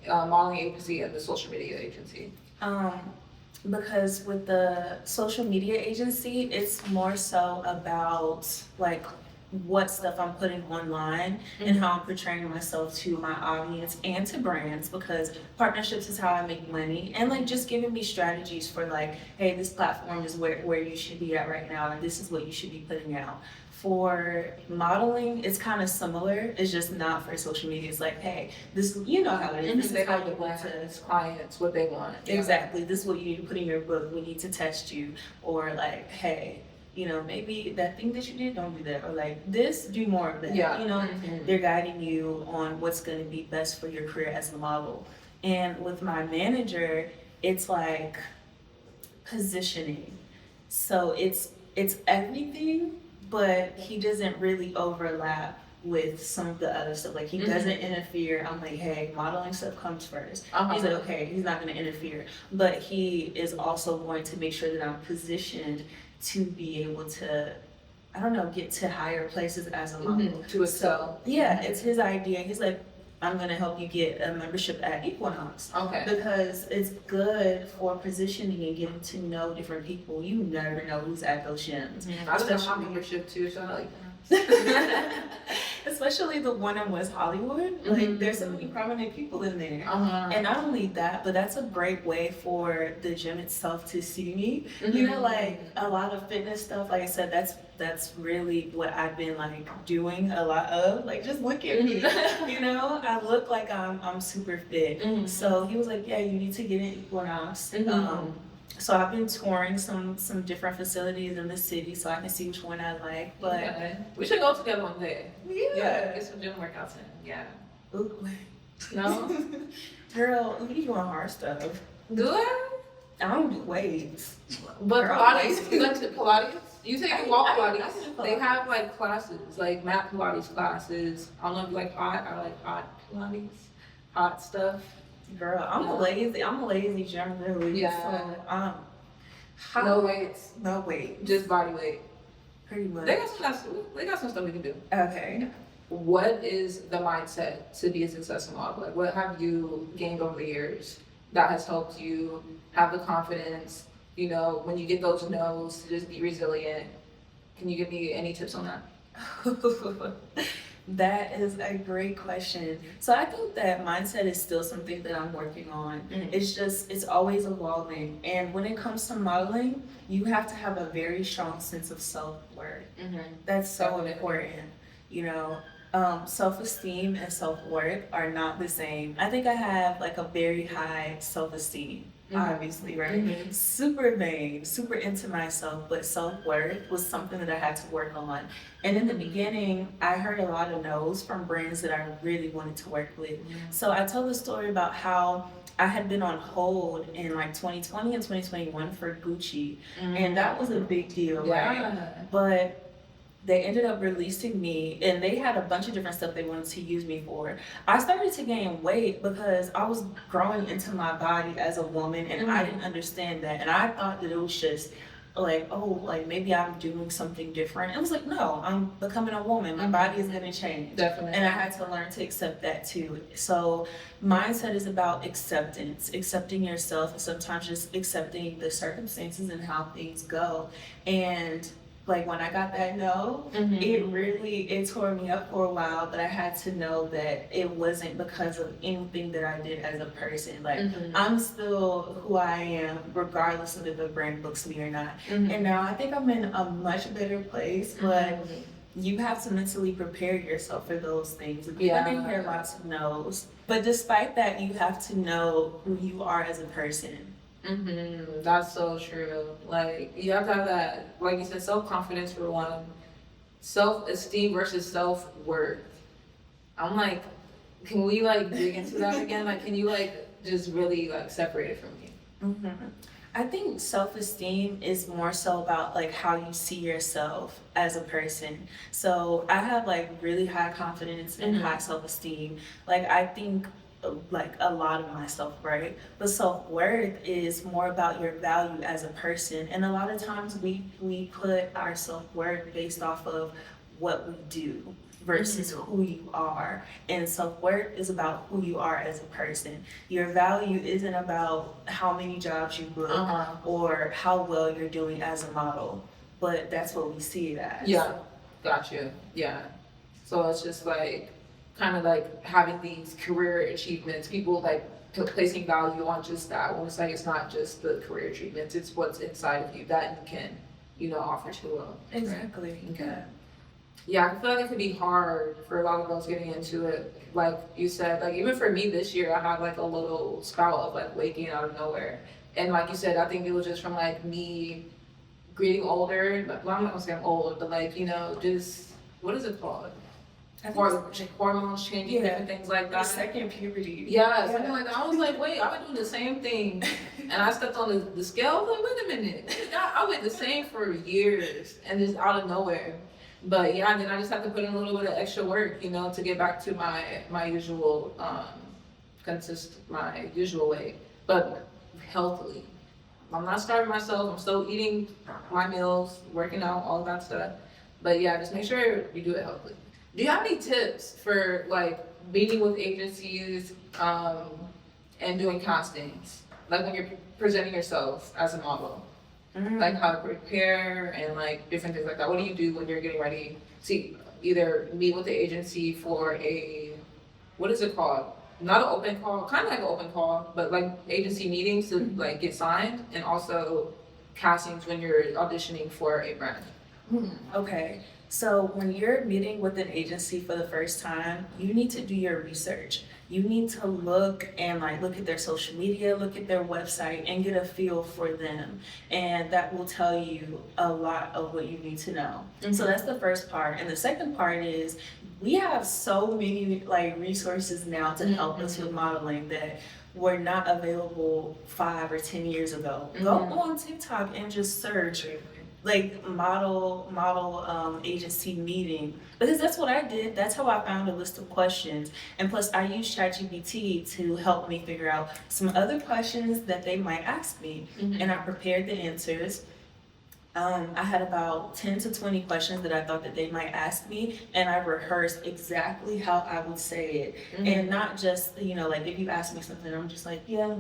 modeling agency and the social media agency? Because with the social media agency, it's more so about like what stuff I'm putting online and how I'm portraying myself to my audience and to brands, because partnerships is how I make money, and like just giving me strategies for like, hey, this platform is where you should be at right now and this is what you should be putting out. For modeling, it's kind of similar. It's just not for social media. It's like, hey, this, you know how it is. This They is how have the you want to. brands, clients, what they want. Exactly. This is what you need to put in your book. We need to test you. Or like, hey, you know, maybe that thing that you did, don't do that. Or like this, do more of that. Yeah. You know, Mhm. they're guiding you on what's going to be best for your career as a model. And with my manager, it's like positioning. So it's everything, but he doesn't really overlap with some of the other stuff. Like he doesn't interfere. I'm like, hey, modeling stuff comes first. Uh-huh. He's like, okay, he's not going to interfere, but he is also going to make sure that I'm positioned to be able to, I don't know, get to higher places as a model. To excel. Yeah, it's his idea. He's like, I'm going to help you get a membership at Equinox. Okay. Because it's good for positioning and getting to know different people. You never know who's at those gyms. I just have my membership too, so I like that. Especially the one in West Hollywood. Like, there's so many prominent people in there. Uh-huh. And not only that, but that's a great way for the gym itself to see me. You know, like a lot of fitness stuff, like I said, that's really what I've been like doing a lot of. Like, just look at me. You know, I look like I'm super fit. So he was like, yeah, you need to get in Equinox. So I've been touring some different facilities in the city so I can see which one I like. But Okay. We should go together one day. yeah. Get some gym workouts in. Yeah. Ooh, wait. No? Girl, you doing hard stuff. Do I? I don't do weights. But Girl, Pilates, weights. you like to Pilates? You say you walk I Pilates. do They Pilates. have like classes, like mat Pilates classes. I don't know if you like hot or like hot Pilates, hot stuff. Girl, I'm a lazy generally. Yeah. So, No weights, no weight. just body weight. Pretty much. They got some stuff we can do. Okay. What is the mindset to be a successful model? Like, what have you gained over the years that has helped you have the confidence, you know, when you get those no's, to just be resilient? Can you give me any tips on that? That is a great question. So I think that mindset is still something that I'm working on. It's always evolving. And when it comes to modeling, you have to have a very strong sense of self-worth. That's so Definitely. important. You know, self-esteem and self-worth are not the same. I think I have like a very high self-esteem. obviously, right? Super vain, super into myself, but self-worth was something that I had to work on. And in the beginning, I heard a lot of no's from brands that I really wanted to work with. So I told a story about how I had been on hold in like 2020 and 2021 for Gucci, and that was a big deal, right? But they ended up releasing me, and they had a bunch of different stuff they wanted to use me for. I started to gain weight because I was growing into my body as a woman, and I didn't understand that. And I thought that it was just like, oh, like maybe I'm doing something different. It was like, no, I'm becoming a woman. My body is going to change. Definitely. And I had to learn to accept that too. So mindset is about acceptance, accepting yourself, and sometimes just accepting the circumstances and how things go. And like when I got that no, it tore me up for a while, but I had to know that it wasn't because of anything that I did as a person. Like I'm still who I am, regardless of if the brand books me or not. And now I think I'm in a much better place, but you have to mentally prepare yourself for those things. You're gonna hear lots of no's, but despite that, you have to know who you are as a person. That's so true. Like you have to have that, like you said, self-confidence for one, self-esteem versus self-worth. I'm like, can we like dig into that again? Like, can you like just really like separate it from me? I think self-esteem is more so about like how you see yourself as a person. So I have like really high confidence and high self-esteem. Like I think like a lot of myself, right? But self-worth is more about your value as a person. And a lot of times we put our self-worth based off of what we do versus who you are. And self-worth is about who you are as a person. Your value isn't about how many jobs you book or how well you're doing as a model, but that's what we see it as. Yeah, got you. Yeah. So it's just like kind of like having these career achievements, people like placing value on just that. When it's like it's not just the career achievements, it's what's inside of you that you can, you know, offer to them. Exactly. Right? Okay. Yeah, I feel like it could be hard for a lot of girls getting into it. Like you said, like even for me this year, I had like a little spout of like waking out of nowhere. And like you said, I think it was just from like me getting older. Well, I'm not gonna say I'm old, but like, you know, just, what is it called? Hormones changing, different things like that. Second puberty. Yeah, something like that. I was like, wait, I've been doing the same thing. And I stepped on the scale. I was like, wait a minute. I went the same for years and just out of nowhere. But yeah, then I just have to put in a little bit of extra work, you know, to get back to my usual, my usual way, but healthily. I'm not starving myself. I'm still eating my meals, working out, all that stuff. But yeah, just make sure you do it healthily. Do you have any tips for like meeting with agencies and doing castings? Like when you're presenting yourself as a model, like how to prepare and like different things like that. What do you do when you're getting ready to either meet with the agency for a, what is it called? Not an open call, kind of like an open call, but like agency meetings to like get signed, and also castings when you're auditioning for a brand. Okay. So when you're meeting with an agency for the first time, you need to do your research. You need to look at their social media, look at their website, and get a feel for them. And that will tell you a lot of what you need to know. So that's the first part. And the second part is we have so many like resources now to help us with modeling that were not available 5 or 10 years ago. Go on TikTok and just search like model agency meeting, because that's what I did. That's how I found a list of questions. And plus I used CHBT to help me figure out some other questions that they might ask me. And I prepared the answers. I had about 10 to 20 questions that I thought that they might ask me, and I rehearsed exactly how I would say it. And not just, you know, like if you ask me something, I'm just like, yeah,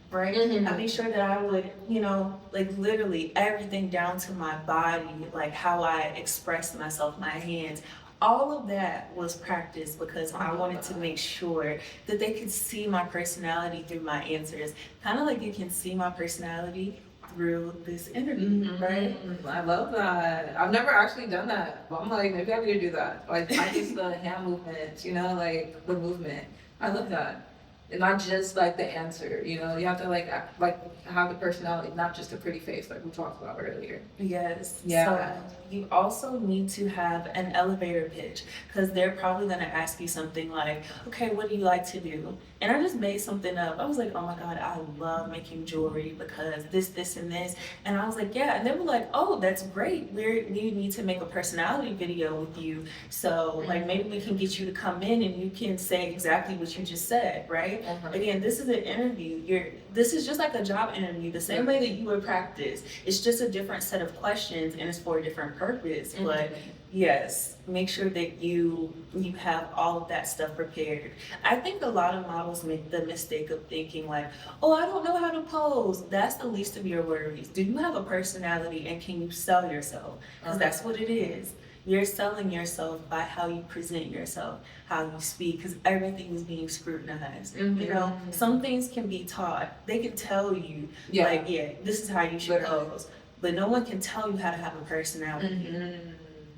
right? I made sure that I would, you know, like literally everything down to my body, like how I expressed myself, my hands. All of that was practice because I wanted to make sure that they could see my personality through my answers. Kind of like you can see my personality through this interview, right? I love that. I've never actually done that, but I'm like, maybe I need to do that. Like, I just the hand movements, you know, like the movement. I love that. and not just like the answer. You know, you have to like have the personality, not just a pretty face like we talked about earlier. Yes. Yeah. So you also need to have an elevator pitch, because they're probably going to ask you something like, okay, what do you like to do? And I just made something up. I was like, oh my God, I love making jewelry because this, and this. And I was like, yeah. And they were like, oh, that's great. We need to make a personality video with you. So like maybe we can get you to come in and you can say exactly what you just said, right? Again, this is an interview. This is just like a job interview, the same way that you would practice. It's just a different set of questions and it's for a different purpose. But yes, make sure that you have all of that stuff prepared. I think a lot of models make the mistake of thinking like, oh, I don't know how to pose. That's the least of your worries. Do you have a personality and can you sell yourself? Because that's what it is. You're selling yourself by how you present yourself, how you speak, because everything is being scrutinized. You know, some things can be taught. They can tell you, like, yeah, this is how you should pose. But no one can tell you how to have a personality.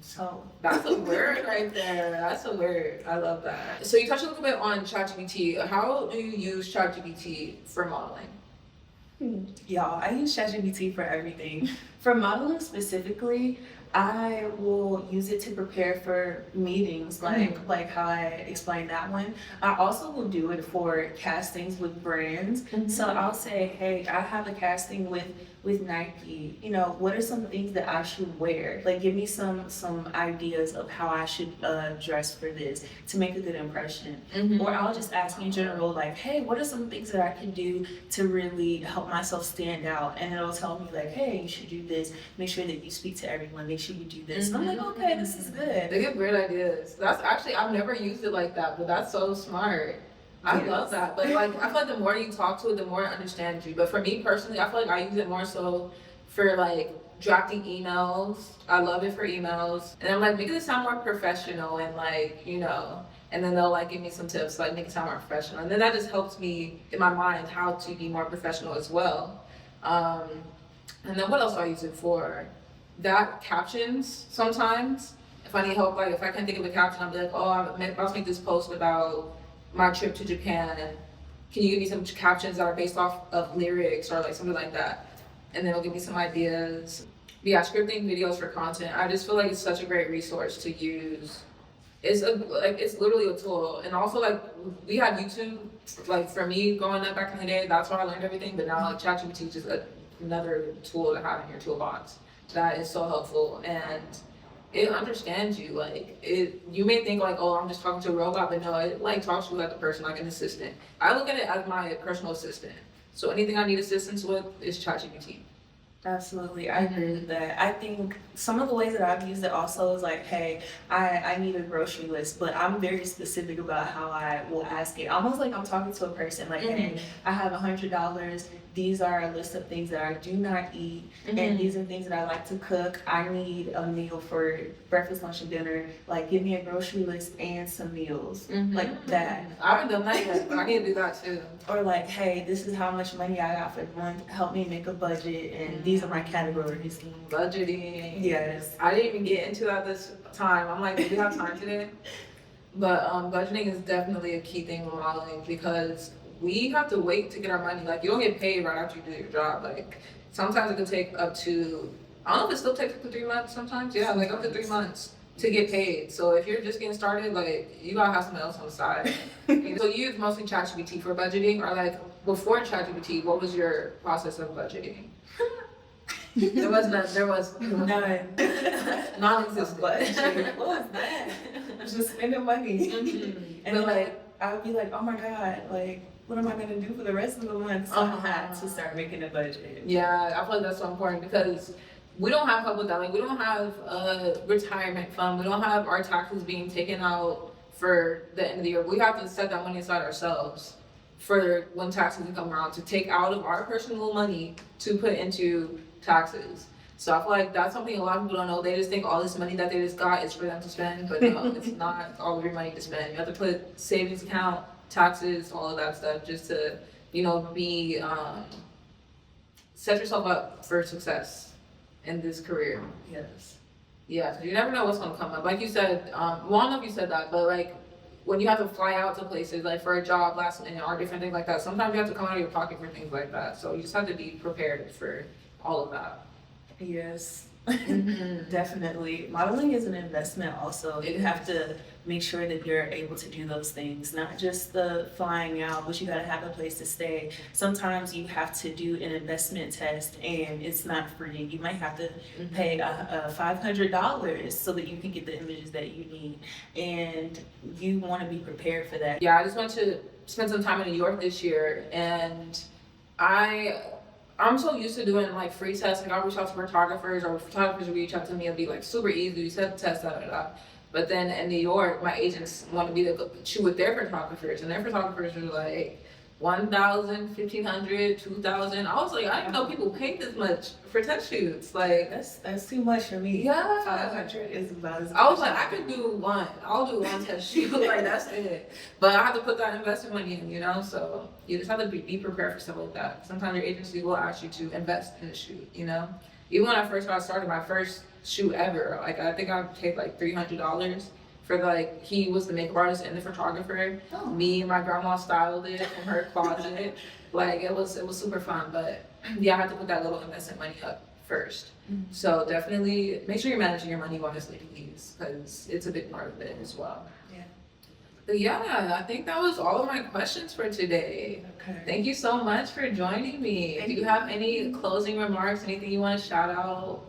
So that's a word right there. That's a word. I love that. So you touched a little bit on ChatGPT. How do you use ChatGPT for modeling? Y'all, I use ChatGPT for everything. For modeling specifically, I will use it to prepare for meetings, like how I explained that one. I also will do it for castings with brands. So I'll say, hey, I have a casting with Nike. You know, what are some things that I should wear? Like, give me some ideas of how I should dress for this to make a good impression. Or I'll just ask in general, like, hey, what are some things that I can do to really help myself stand out? And it'll tell me like, hey, you should do this. Make sure that you speak to everyone. Make sure you do this. And I'm like, okay, this is good. They give great ideas. That's actually, I've never used it like that, but that's so smart. I love that. But like, I feel like the more you talk to it, the more it understands you. But for me personally, I feel like I use it more so for like drafting emails. I love it for emails. And I'm like, make it sound more professional and like, you know, and then they'll like give me some tips, like make it sound more professional. And then that just helps me in my mind how to be more professional as well. And then what else do I use it for? That captions sometimes. If I need help, like if I can't think of a caption, I'll be like, oh, I'm about to make this post about my trip to Japan, and can you give me some captions that are based off of lyrics or like something like that? And then it'll give me some ideas. But yeah, scripting videos for content. I just feel like it's such a great resource to use. It's literally a tool. And also like we had YouTube, like for me growing up back in the day, that's where I learned everything. But now like ChatGPT is just another tool to have in your toolbox that is so helpful, and it understands you. Like you may think like, oh, I'm just talking to a robot, but no, it like talks to you like a person, like an assistant. I look at it as my personal assistant. So anything I need assistance with is ChatGPT. Absolutely, I agree with that. I think some of the ways that I've used it also is like, hey, I need a grocery list, but I'm very specific about how I will ask it. Almost like I'm talking to a person, like, hey, I have $100. These are a list of things that I do not eat, and these are things that I like to cook. I need a meal for breakfast, lunch, and dinner. Like, give me a grocery list and some meals, like that. I haven't done that yet, but I need to do that too. Or like, hey, this is how much money I got for the month. Help me make a budget, and these are my categories. Budgeting. Yes. I didn't even get into that this time. I'm like, do we have time today? But budgeting is definitely a key thing with modeling, because we have to wait to get our money. Like, you don't get paid right after you do your job. Like, sometimes it can take up to, I don't know if it still takes up to 3 months sometimes. Yeah, like up to 3 months to get paid. So if you're just getting started, like, you gotta have something else on the side. So you use mostly ChatGPT for budgeting, or like before ChatGPT, what was your process of budgeting? There was none. Non-existent. Budget. What was that? Just spending money. And then like, I would be like, oh my God, like, what am I gonna do for the rest of the month? So I had to start making a budget. Yeah, I feel like that's so important, because we don't have help with that. Like, we don't have a retirement fund. We don't have our taxes being taken out for the end of the year. We have to set that money aside ourselves for when taxes come around, to take out of our personal money to put into taxes. So I feel like that's something a lot of people don't know. They just think all this money that they just got is for them to spend, but no, it's not all of your money to spend. You have to put savings account, taxes, all of that stuff, just to, you know, be set yourself up for success in this career. Yes. Yeah, so you never know what's gonna come up. Like you said, well, I don't know if you said that, but like when you have to fly out to places like for a job last minute or different things like that, sometimes you have to come out of your pocket for things like that. So you just have to be prepared for all of that. Yes, definitely. Modeling is an investment also. You have to make sure that you're able to do those things, not just the flying out, but you gotta have a place to stay. Sometimes you have to do an investment test and it's not free. You might have to pay a $500 so that you can get the images that you need. And you wanna be prepared for that. Yeah, I just went to spend some time in New York this year, and I'm so used to doing like free tests. Like I'll reach out to photographers, or photographers will reach out to me. It'll be like super easy. You set the test, da da da. But then in New York, my agents wanted me to go shoot with their photographers, and their photographers were like 1,000, 1,500, 2,000. I was like, I didn't know people paid this much for test shoots. Like That's too much for me. Yeah. 500 is about as much. I was like, I could do one. I'll do one test shoot. Like that's it. But I have to put that investment money in, you know. So you just have to be prepared for stuff like that. Sometimes your agency will ask you to invest in the shoot, you know. Even when I first got started, my first shoot ever, like I think I paid like $300 for like, he was the makeup artist and the photographer. Oh. Me and my grandma styled it from her closet. Like it was super fun. But yeah, I had to put that little investment money up first. So definitely make sure you're managing your money wisely, please, because it's a big part of it as well. Yeah. But yeah, I think that was all of my questions for today. Okay. Thank you so much for joining me. Do you have any closing remarks, anything you want to shout out?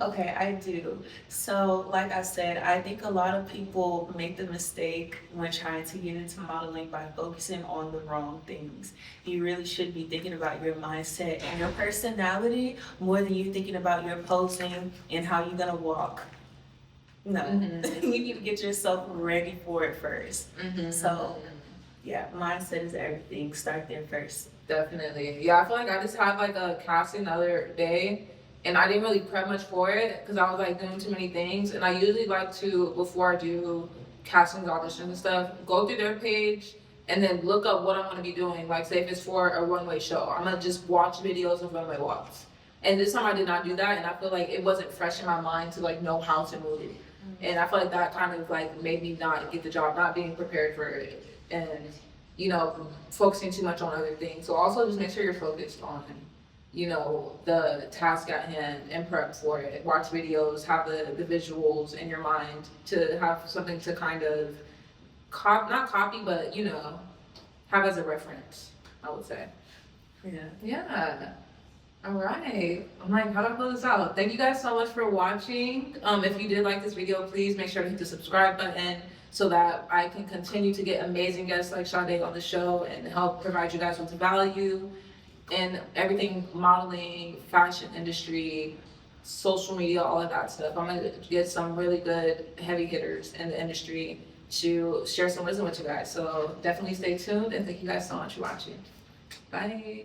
Okay, I do. So, like I said, I think a lot of people make the mistake when trying to get into modeling by focusing on the wrong things. You really should be thinking about your mindset and your personality more than you thinking about your posing and how you're gonna walk. No, you need to get yourself ready for it first. So, yeah, mindset is everything. Start there first. Definitely. Yeah, I feel like I just had like a casting the other day, and I didn't really prep much for it because I was like doing too many things. And I usually like to, before I do castings, auditions and stuff, go through their page and then look up what I'm going to be doing. Like say if it's for a runway show, I'm going to just watch videos of runway walks. And this time I did not do that, and I feel like it wasn't fresh in my mind to like know how to move. And I feel like that kind of like made me not get the job, not being prepared for it, and you know, focusing too much on other things. So also just make sure you're focused on, you know, the task at hand and prep for it. Watch videos, have the visuals in your mind to have something to kind of not copy, but you know, have as a reference, I would say. Yeah. All right. I'm like, how do I close this out? Thank you guys so much for watching. If you did like this video, please make sure to hit the subscribe button so that I can continue to get amazing guests like Shadae on the show and help provide you guys with value in everything modeling, fashion industry, social media, all of that stuff. I'm gonna get some really good heavy hitters in the industry to share some wisdom with you guys. So definitely stay tuned, and thank you guys so much for watching. Bye.